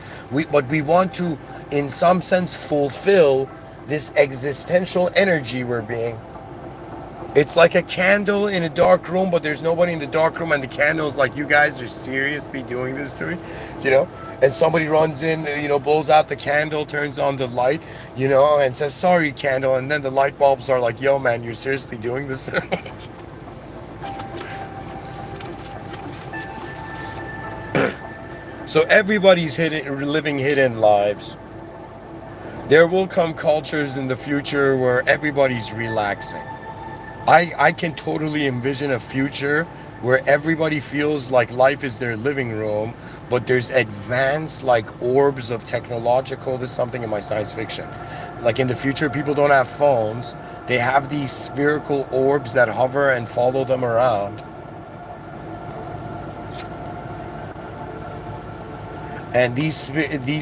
Speaker 1: But we want to, in some sense, fulfill this existential energy we're being. It's like a candle in a dark room, but there's nobody in the dark room, and the candle's like, you guys are seriously doing this to me? And somebody runs in, blows out the candle, turns on the light, and says, sorry, candle. And then the light bulbs are like, yo, man, you're seriously doing this? So everybody's living hidden lives. There will come cultures in the future where everybody's relaxing. I can totally envision a future where everybody feels like life is their living room, but there's advanced like orbs of technological, this is something in my science fiction, Like in the future, people don't have phones. They have these spherical orbs that hover and follow them around. And these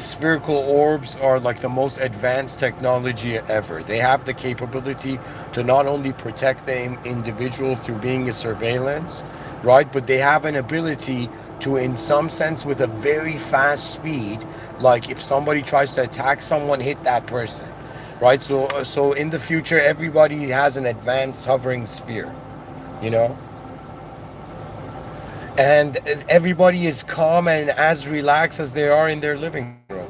Speaker 1: spherical orbs are like the most advanced technology ever. They have the capability to not only protect the individual through being a surveillance, right? But they have an ability to, in some sense, with a very fast speed, like if somebody tries to attack someone, hit that person, right? So in the future, everybody has an advanced hovering sphere, you know? And everybody is calm and as relaxed as they are in their living room.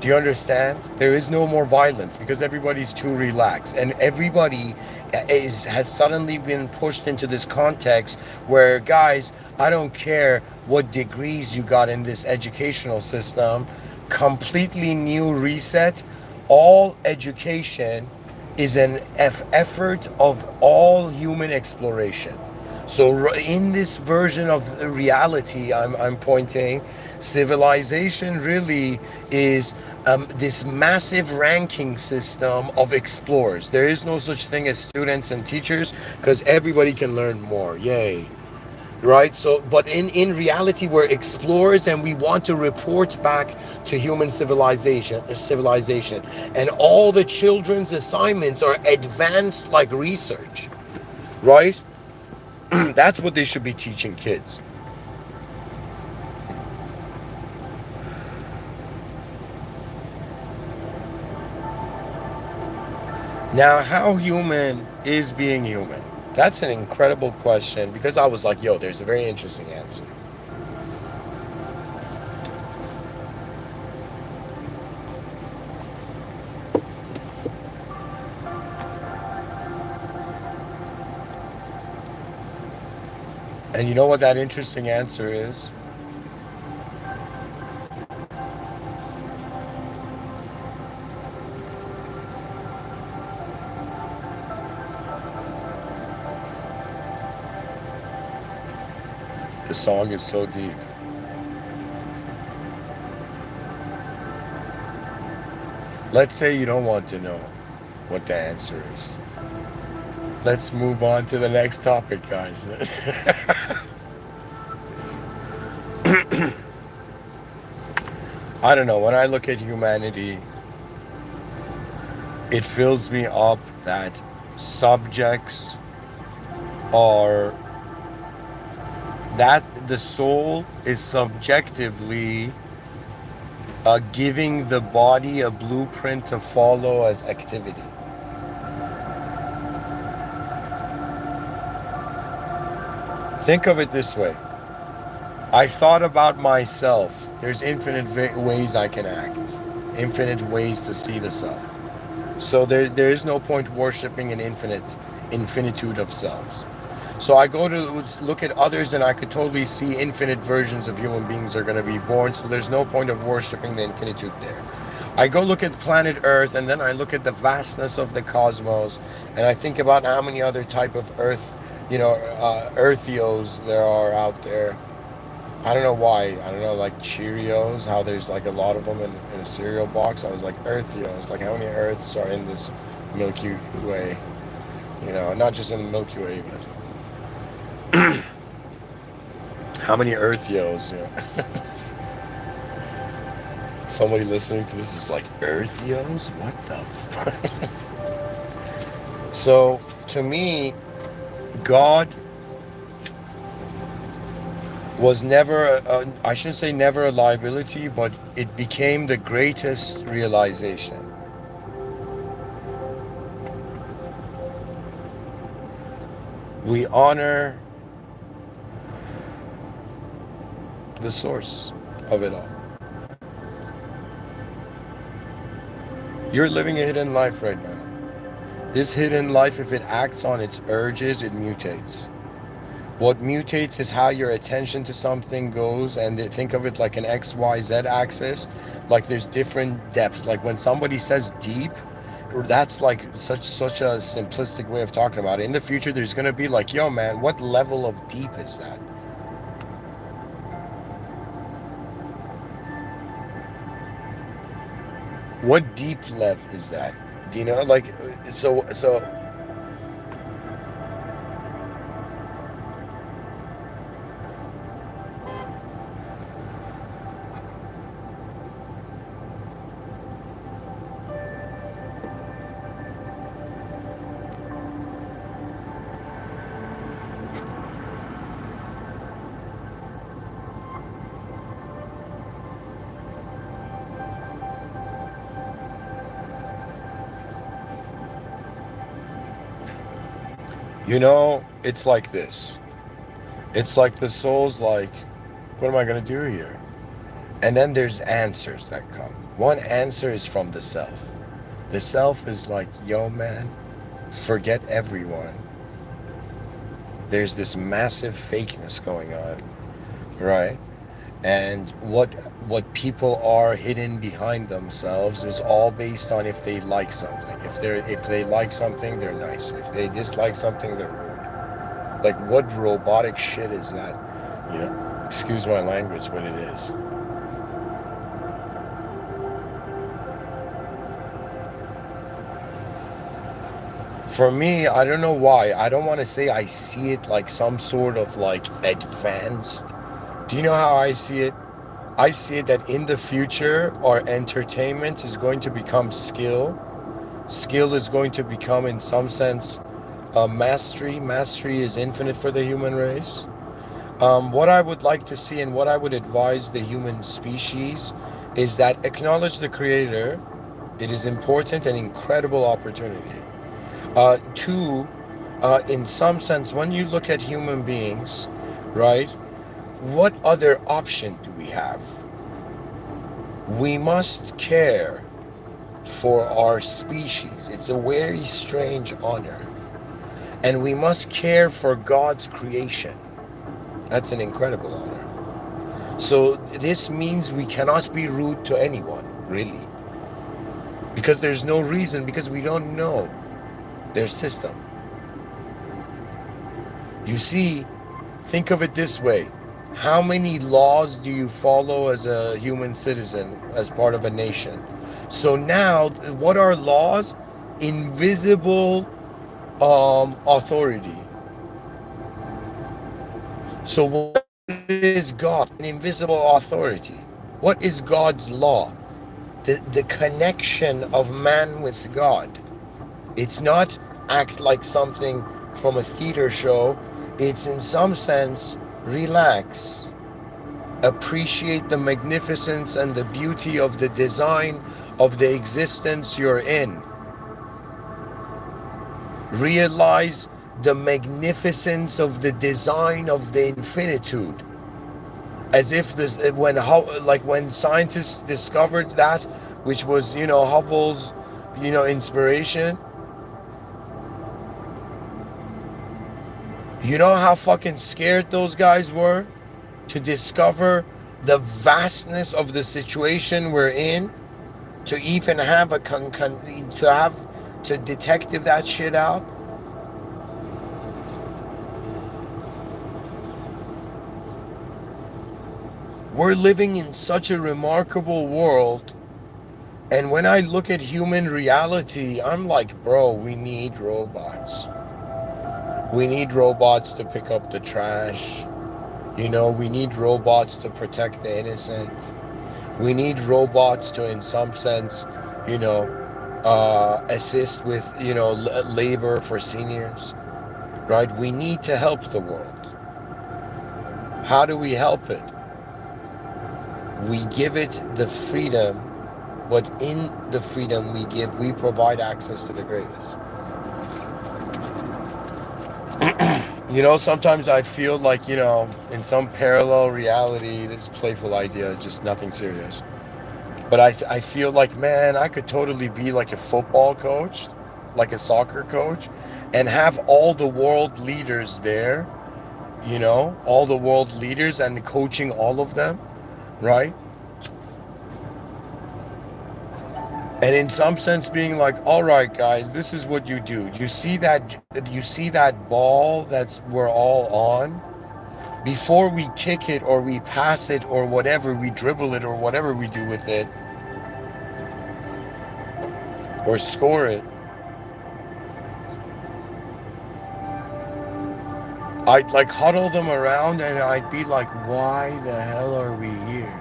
Speaker 1: Do you understand? There is no more violence because everybody's too relaxed, and everybody has suddenly been pushed into this context where, guys, I don't care what degrees you got in this educational system, completely new reset. All education is an effort of all human exploration. So in this version of reality I'm pointing, civilization really is this massive ranking system of explorers. There is no such thing as students and teachers because everybody can learn more. Yay. Right? So, but in reality, we're explorers and we want to report back to human civilization. And all the children's assignments are advanced like research. Right? That's what they should be teaching kids. Now, how human is being human? That's an incredible question because I was like, yo, there's a very interesting answer. And you know what that interesting answer is? The song is so deep. Let's say you don't want to know what the answer is. Let's move on to the next topic, guys. I don't know. When I look at humanity, it fills me up that subjects are that the soul is subjectively giving the body a blueprint to follow as activity. Think of it this way. I thought about myself. There's infinite ways I can act, infinite ways to see the self. So there is no point worshiping an infinitude of selves. So I go to look at others and I could totally see infinite versions of human beings are going to be born. So there's no point of worshiping the infinitude there. I go look at planet Earth and then I look at the vastness of the cosmos and I think about how many other type of Earth, Earthios there are out there. I don't know why. I don't know, like Cheerios, how there's like a lot of them in a cereal box. I was like, Earthios, like how many Earths are in this Milky Way? Not just in the Milky Way, but how many Earthios? Somebody listening to this is like, Earthios? What the fuck? So, to me, God was never, I shouldn't say never a liability, but it became the greatest realization. We honor the source of it all. You're living a hidden life right now. This hidden life, if it acts on its urges, it mutates. What mutates is how your attention to something goes, and think of it like an XYZ axis. Like there's different depths. Like when somebody says deep, that's like such a simplistic way of talking about it. In the future, there's gonna be like, yo man, what level of deep is that? What deep level is that? Do you know, like, so it's like this. It's like the soul's like, what am I gonna do here? And then there's answers that come. One answer is from the self. The self is like, yo man, forget everyone. There's this massive fakeness going on, right? And what people are hidden behind themselves is all based on if they like something. If they like something, they're nice. If they dislike something, they're rude. Like, what robotic shit is that? Excuse my language, but it is. For me, I don't know why. I don't want to say I see it like some sort of like advanced. Do you know how I see it? I see it that in the future, our entertainment is going to become skill. Skill is going to become, in some sense, mastery. Mastery is infinite for the human race. What I would like to see and what I would advise the human species is that acknowledge the creator. It is important and incredible opportunity. Two, in some sense, when you look at human beings, right, what other option do we have? We must care for our species. It's a very strange honor. And we must care for God's creation. That's an incredible honor. So this means we cannot be rude to anyone, really. Because there's no reason, because we don't know their system. You see, think of it this way. How many laws do you follow as a human citizen, as part of a nation? So now, what are laws? Invisible authority. So what is God? An invisible authority. What is God's law? The connection of man with God. It's not act like something from a theater show. It's in some sense, relax. Appreciate the magnificence and the beauty of the design of the existence you're in. Realize the magnificence of the design of the infinitude. As if this, when scientists discovered that, which was, Hubble's, inspiration. You know how fucking scared those guys were to discover the vastness of the situation we're in, to even have to detective that shit out. We're living in such a remarkable world, and when I look at human reality, I'm like, bro, we need robots. We need robots to pick up the trash. We need robots to protect the innocent. We need robots to, in some sense, assist with, labor for seniors, right? We need to help the world. How do we help it? We give it the freedom, but in the freedom we give, we provide access to the greatest. Sometimes I feel like, in some parallel reality, this playful idea, just nothing serious. But I feel like, man, I could totally be like a football coach, like a soccer coach, and have all the world leaders there, all the world leaders, and coaching all of them, right? And in some sense being like, all right, guys, this is what you do. You see that ball that's we're all on? Before we kick it or we pass it or whatever, we dribble it or whatever we do with it, or score it, I'd like huddle them around and I'd be like, why the hell are we here?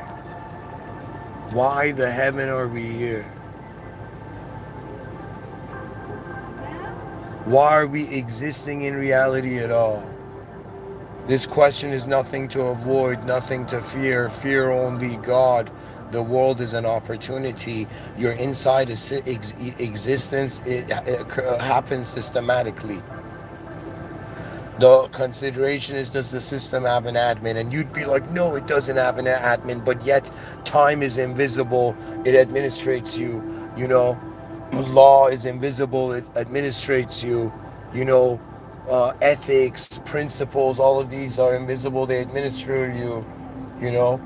Speaker 1: Why the heaven are we here? Why are we existing in reality at all? This question is nothing to avoid, nothing to fear. Fear only God. The world is an opportunity. Your inside existence, it happens systematically. The consideration is, does the system have an admin? And you'd be like, no, it doesn't have an admin, but yet time is invisible. It administrates you. You know, law is invisible. It administrates you. You know, ethics, principles, all of these are invisible. They administer you. You know,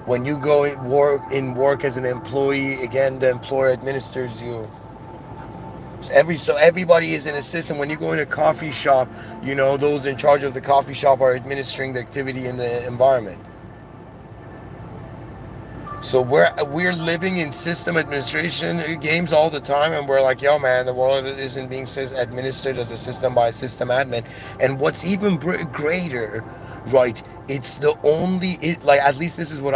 Speaker 1: when you go in work as an employee, again, the employer administers you. So everybody is in a system. When you go in a coffee shop, you know those in charge of the coffee shop are administering the activity in the environment. So we're living in system administration games all the time, and we're like, yo, man, the world isn't being administered as a system by a system admin. And what's even greater, right? It's the only like, at least this is what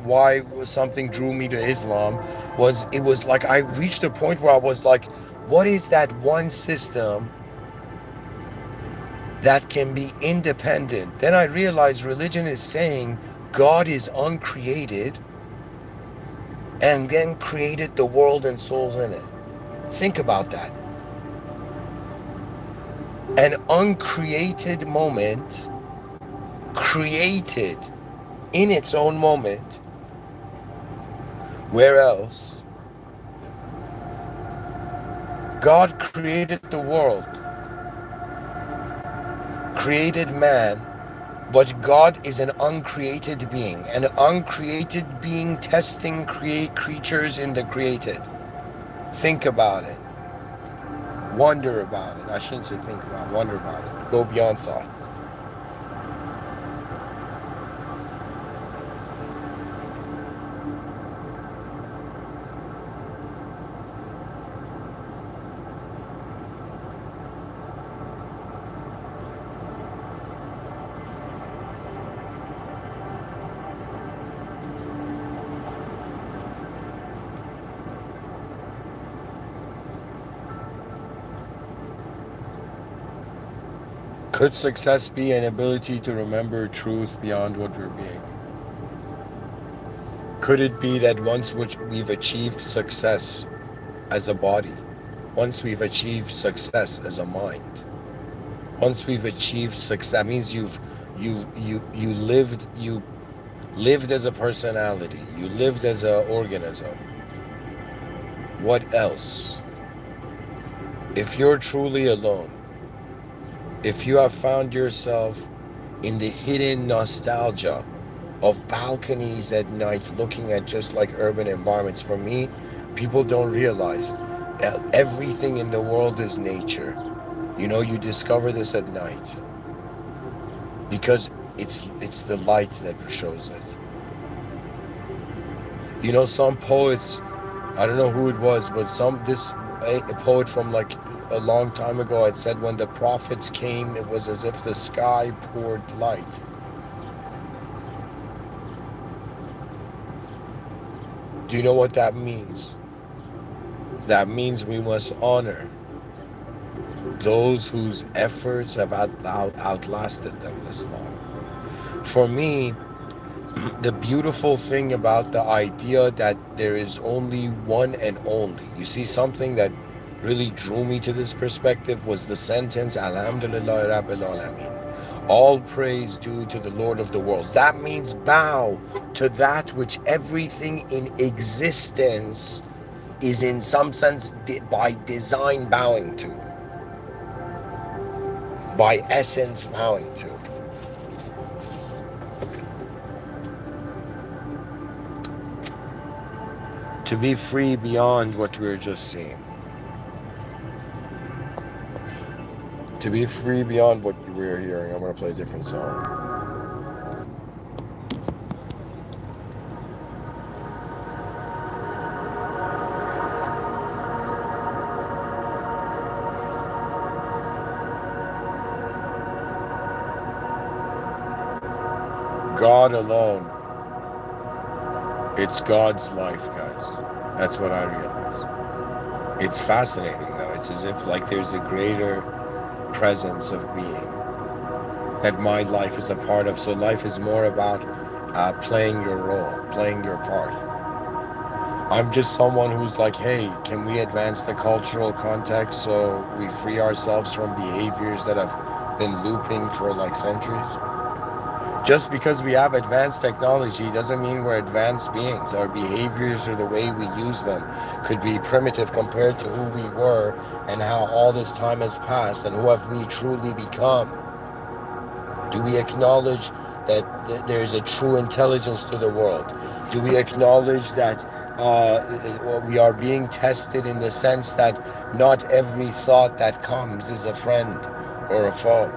Speaker 1: why something drew me to Islam was, it was like I reached a point where I was like, what is that one system that can be independent? Then I realized religion is saying God is uncreated and then created the world and souls in it. Think about that. An uncreated moment created in its own moment. Where else? God created the world, created man, but God is an uncreated being. An uncreated being testing creatures in the created. Think about it. Wonder about it. I shouldn't say think about it. Wonder about it. Go beyond thought. Could success be an ability to remember truth beyond what we're being? Could it be that once we've achieved success as a body, once we've achieved success as a mind, once we've achieved success, that means you lived as a personality, you lived as an organism. What else? If you're truly alone, if you have found yourself in the hidden nostalgia of balconies at night looking at just like urban environments, for me, people don't realize everything in the world is nature. You know, you discover this at night because it's the light that shows it. You know, some poets, I don't know who it was, but a poet from like a long time ago had said, when the prophets came, it was as if the sky poured light. Do you know what that means? That means we must honor those whose efforts have outlasted them this long. For me, the beautiful thing about the idea that there is only one and only, you see, something that really drew me to this perspective was the sentence, Alhamdulillah Rabbil Alameen. All praise due to the Lord of the worlds. That means bow to that which everything in existence is in some sense by design bowing to, by essence bowing to. To be free beyond what we were just seeing. To be free beyond what we were hearing. I'm going to play a different song. God alone. It's God's life, guys. That's what I realize. It's fascinating, though. It's as if like there's a greater presence of being that my life is a part of. So life is more about playing your role, playing your part. I'm just someone who's like, hey, can we advance the cultural context so we free ourselves from behaviors that have been looping for like centuries? Just because we have advanced technology doesn't mean we're advanced beings. Our behaviors or the way we use them could be primitive compared to who we were and how all this time has passed and who have we truly become. Do we acknowledge that there's a true intelligence to the world? Do we acknowledge that we are being tested in the sense that not every thought that comes is a friend or a foe?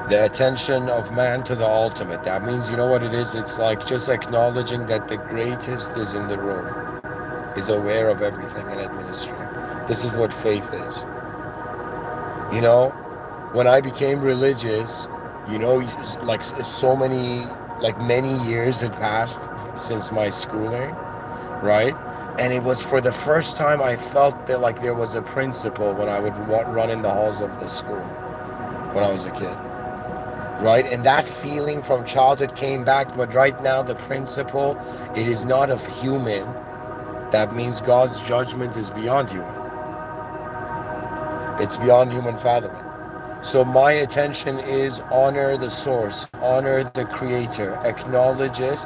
Speaker 1: The attention of man to the ultimate. That means, you know what it is? It's like just acknowledging that the greatest is in the room, is aware of everything and administering. This is what faith is. You know, when I became religious, you know, like so many, like many years had passed since my schooling, right? And it was for the first time I felt that like there was a principle when I would run in the halls of the school when I was a kid. Right? And that feeling from childhood came back, but right now the principle, it is not of human. That means God's judgment is beyond human. It's beyond human fathoming. So my attention is honor the source, honor the creator, acknowledge it,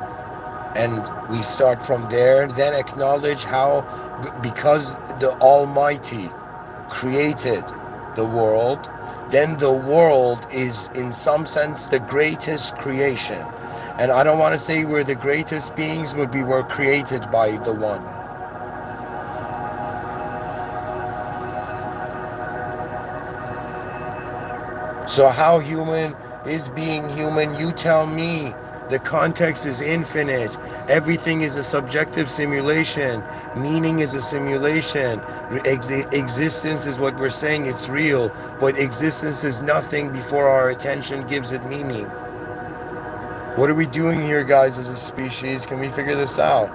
Speaker 1: and we start from there. Then acknowledge how, because the Almighty created the world, then the world is in some sense the greatest creation. And I don't want to say we're the greatest beings, but we were created by the one. So how human is being human? You tell me. The context is infinite. Everything is a subjective simulation. Meaning is a simulation. Existence is what we're saying, it's real. But existence is nothing before our attention gives it meaning. What are we doing here, guys, as a species? Can we figure this out?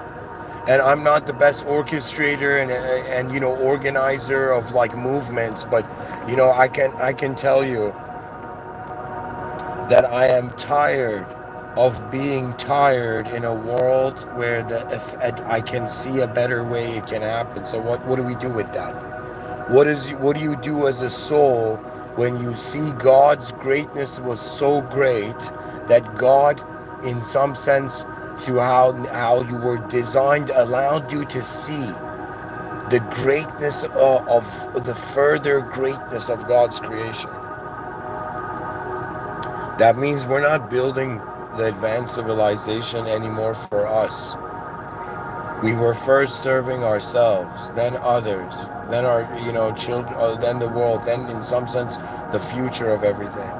Speaker 1: And I'm not the best orchestrator and you know, organizer of like movements, but you know, I can tell you that I am tired of being tired in a world where if I can see a better way it can happen. So what do we do with that? What do you do as a soul when you see God's greatness was so great that God, in some sense, through how you were designed, allowed you to see the greatness of the further greatness of God's creation? That means we're not building the advanced civilization anymore for us. We were first serving ourselves, then others, then our, you know, children, then the world, then in some sense the future of everything.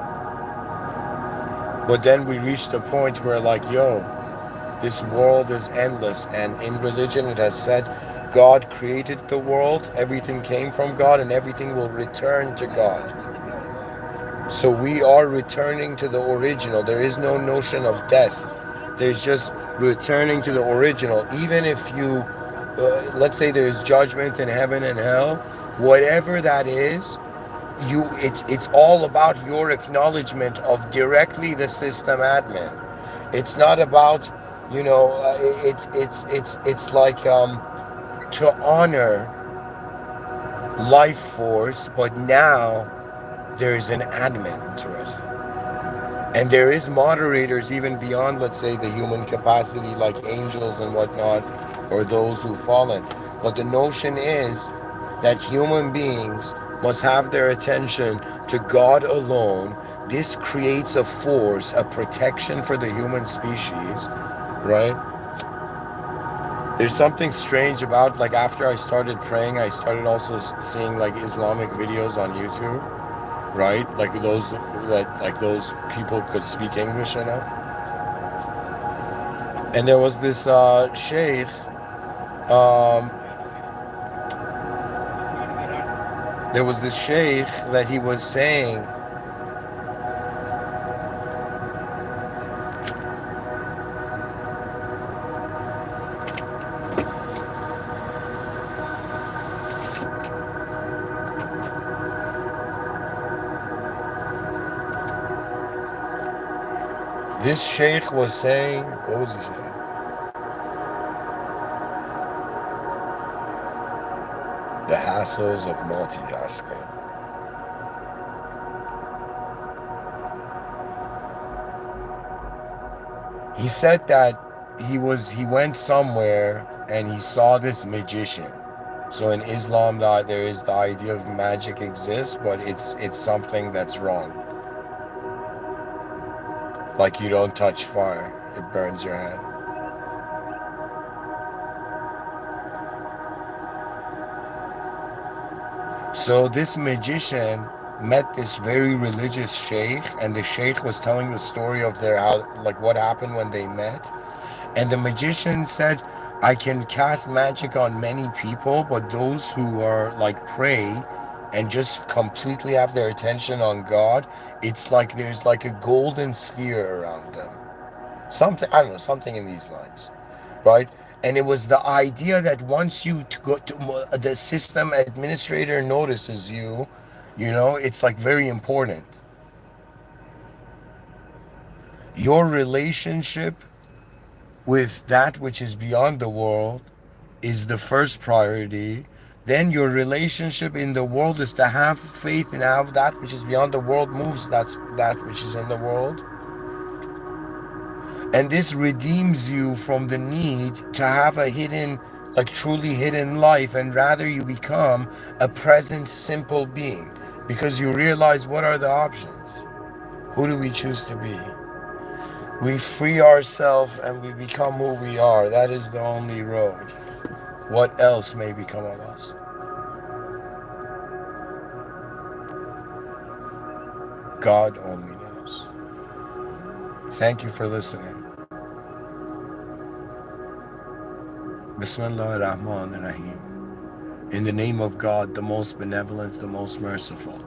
Speaker 1: But then we reached a point where like, yo, this world is endless, and in religion it has said God created the world, everything came from God, and everything will return to God. So we are returning to the original. There is no notion of death. There's just returning to the original. Even if you, let's say there's judgment in heaven and hell, whatever that is, it's all about your acknowledgement of directly the system admin. It's not about, you know, it's like to honor life force, but now there's an admin to it. And there is moderators even beyond, let's say, the human capacity, like angels and whatnot, or those who've fallen. But the notion is that human beings must have their attention to God alone. This creates a force, a protection for the human species, right? There's something strange about, like, after I started praying, I started also seeing like Islamic videos on YouTube, right? Like those people could speak English enough. And there was this sheikh, that he was saying This sheikh was saying, what was he saying? The hassles of multitasking. He said that he went somewhere and he saw this magician. So in Islam, there is the idea of magic exists, but it's something that's wrong. Like you don't touch fire, it burns your hand. So this magician met this very religious sheikh, and the sheikh was telling the story of what happened when they met. And the magician said, I can cast magic on many people, but those who are like pray and just completely have their attention on God, it's like there's like a golden sphere around them. Something, I don't know, something in these lines, right? And it was the idea that once you go to the system administrator notices you, it's like very important. Your relationship with that which is beyond the world is the first priority. Then your relationship in the world is to have faith in how that which is beyond the world moves that which is in the world. And this redeems you from the need to have a hidden, like truly hidden life, and rather you become a present, simple being because you realize what are the options. Who do we choose to be? We free ourselves and we become who we are. That is the only road. What else may become of us? God only knows. Thank you for listening. Bismillah ar-Rahman ar-Rahim. In the name of God, the most benevolent, the most merciful.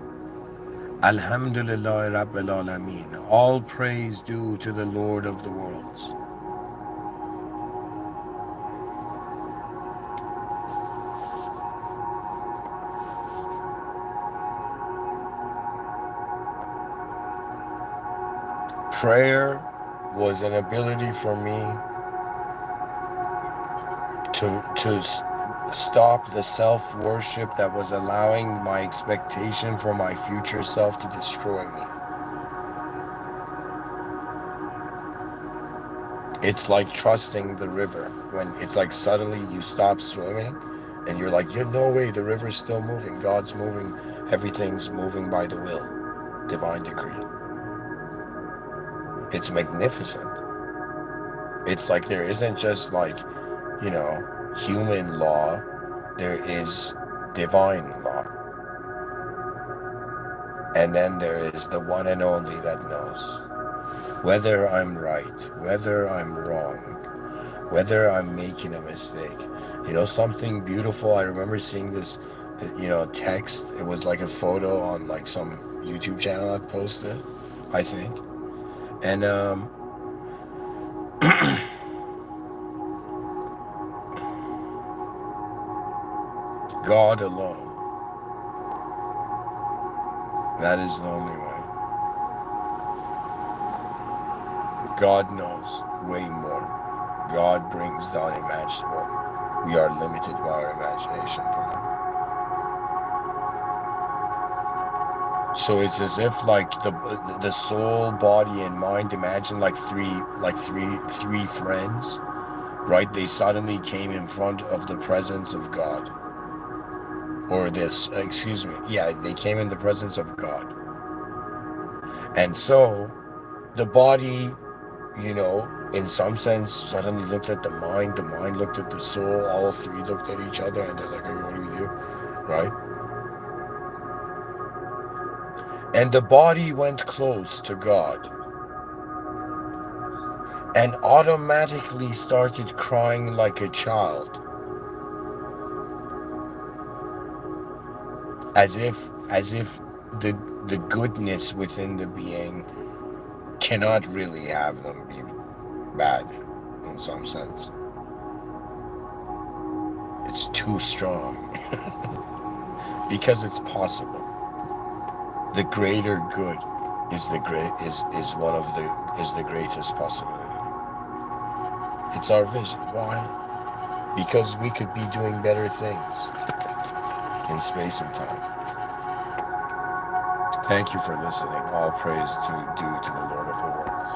Speaker 1: Alhamdulillah Rabbil Alameen. All praise due to the Lord of the worlds. Prayer was an ability for me to stop the self-worship that was allowing my expectation for my future self to destroy me. It's like trusting the river when it's like suddenly you stop swimming and you're like, yeah, no way, the river's still moving. God's moving. Everything's moving by the will. Divine decree. It's magnificent. It's like there isn't just like, human law. There is divine law. And then there is the one and only that knows. Whether I'm right, whether I'm wrong, whether I'm making a mistake. Something beautiful. I remember seeing this, text. It was like a photo on like some YouTube channel I posted, I think. And God alone. That is the only way. God knows way more. God brings the unimaginable. We are limited by our imagination for Him. So it's as if like the soul, body, and mind. Imagine like three friends, right? They suddenly came in front of the presence of God. Or this, excuse me. Yeah, they came in the presence of God. And so the body, in some sense, suddenly looked at the mind looked at the soul, all three looked at each other, and they're like, hey, what do we do? Right? And the body went close to God and automatically started crying like a child. As if the goodness within the being cannot really have them be bad in some sense. It's too strong because it's possible. The greater good is the greatest possibility. It's our vision. Why? Because we could be doing better things in space and time. Thank you for listening. All praise due to the Lord of the worlds.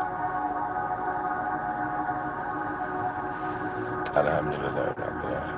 Speaker 1: Alhamdulillah.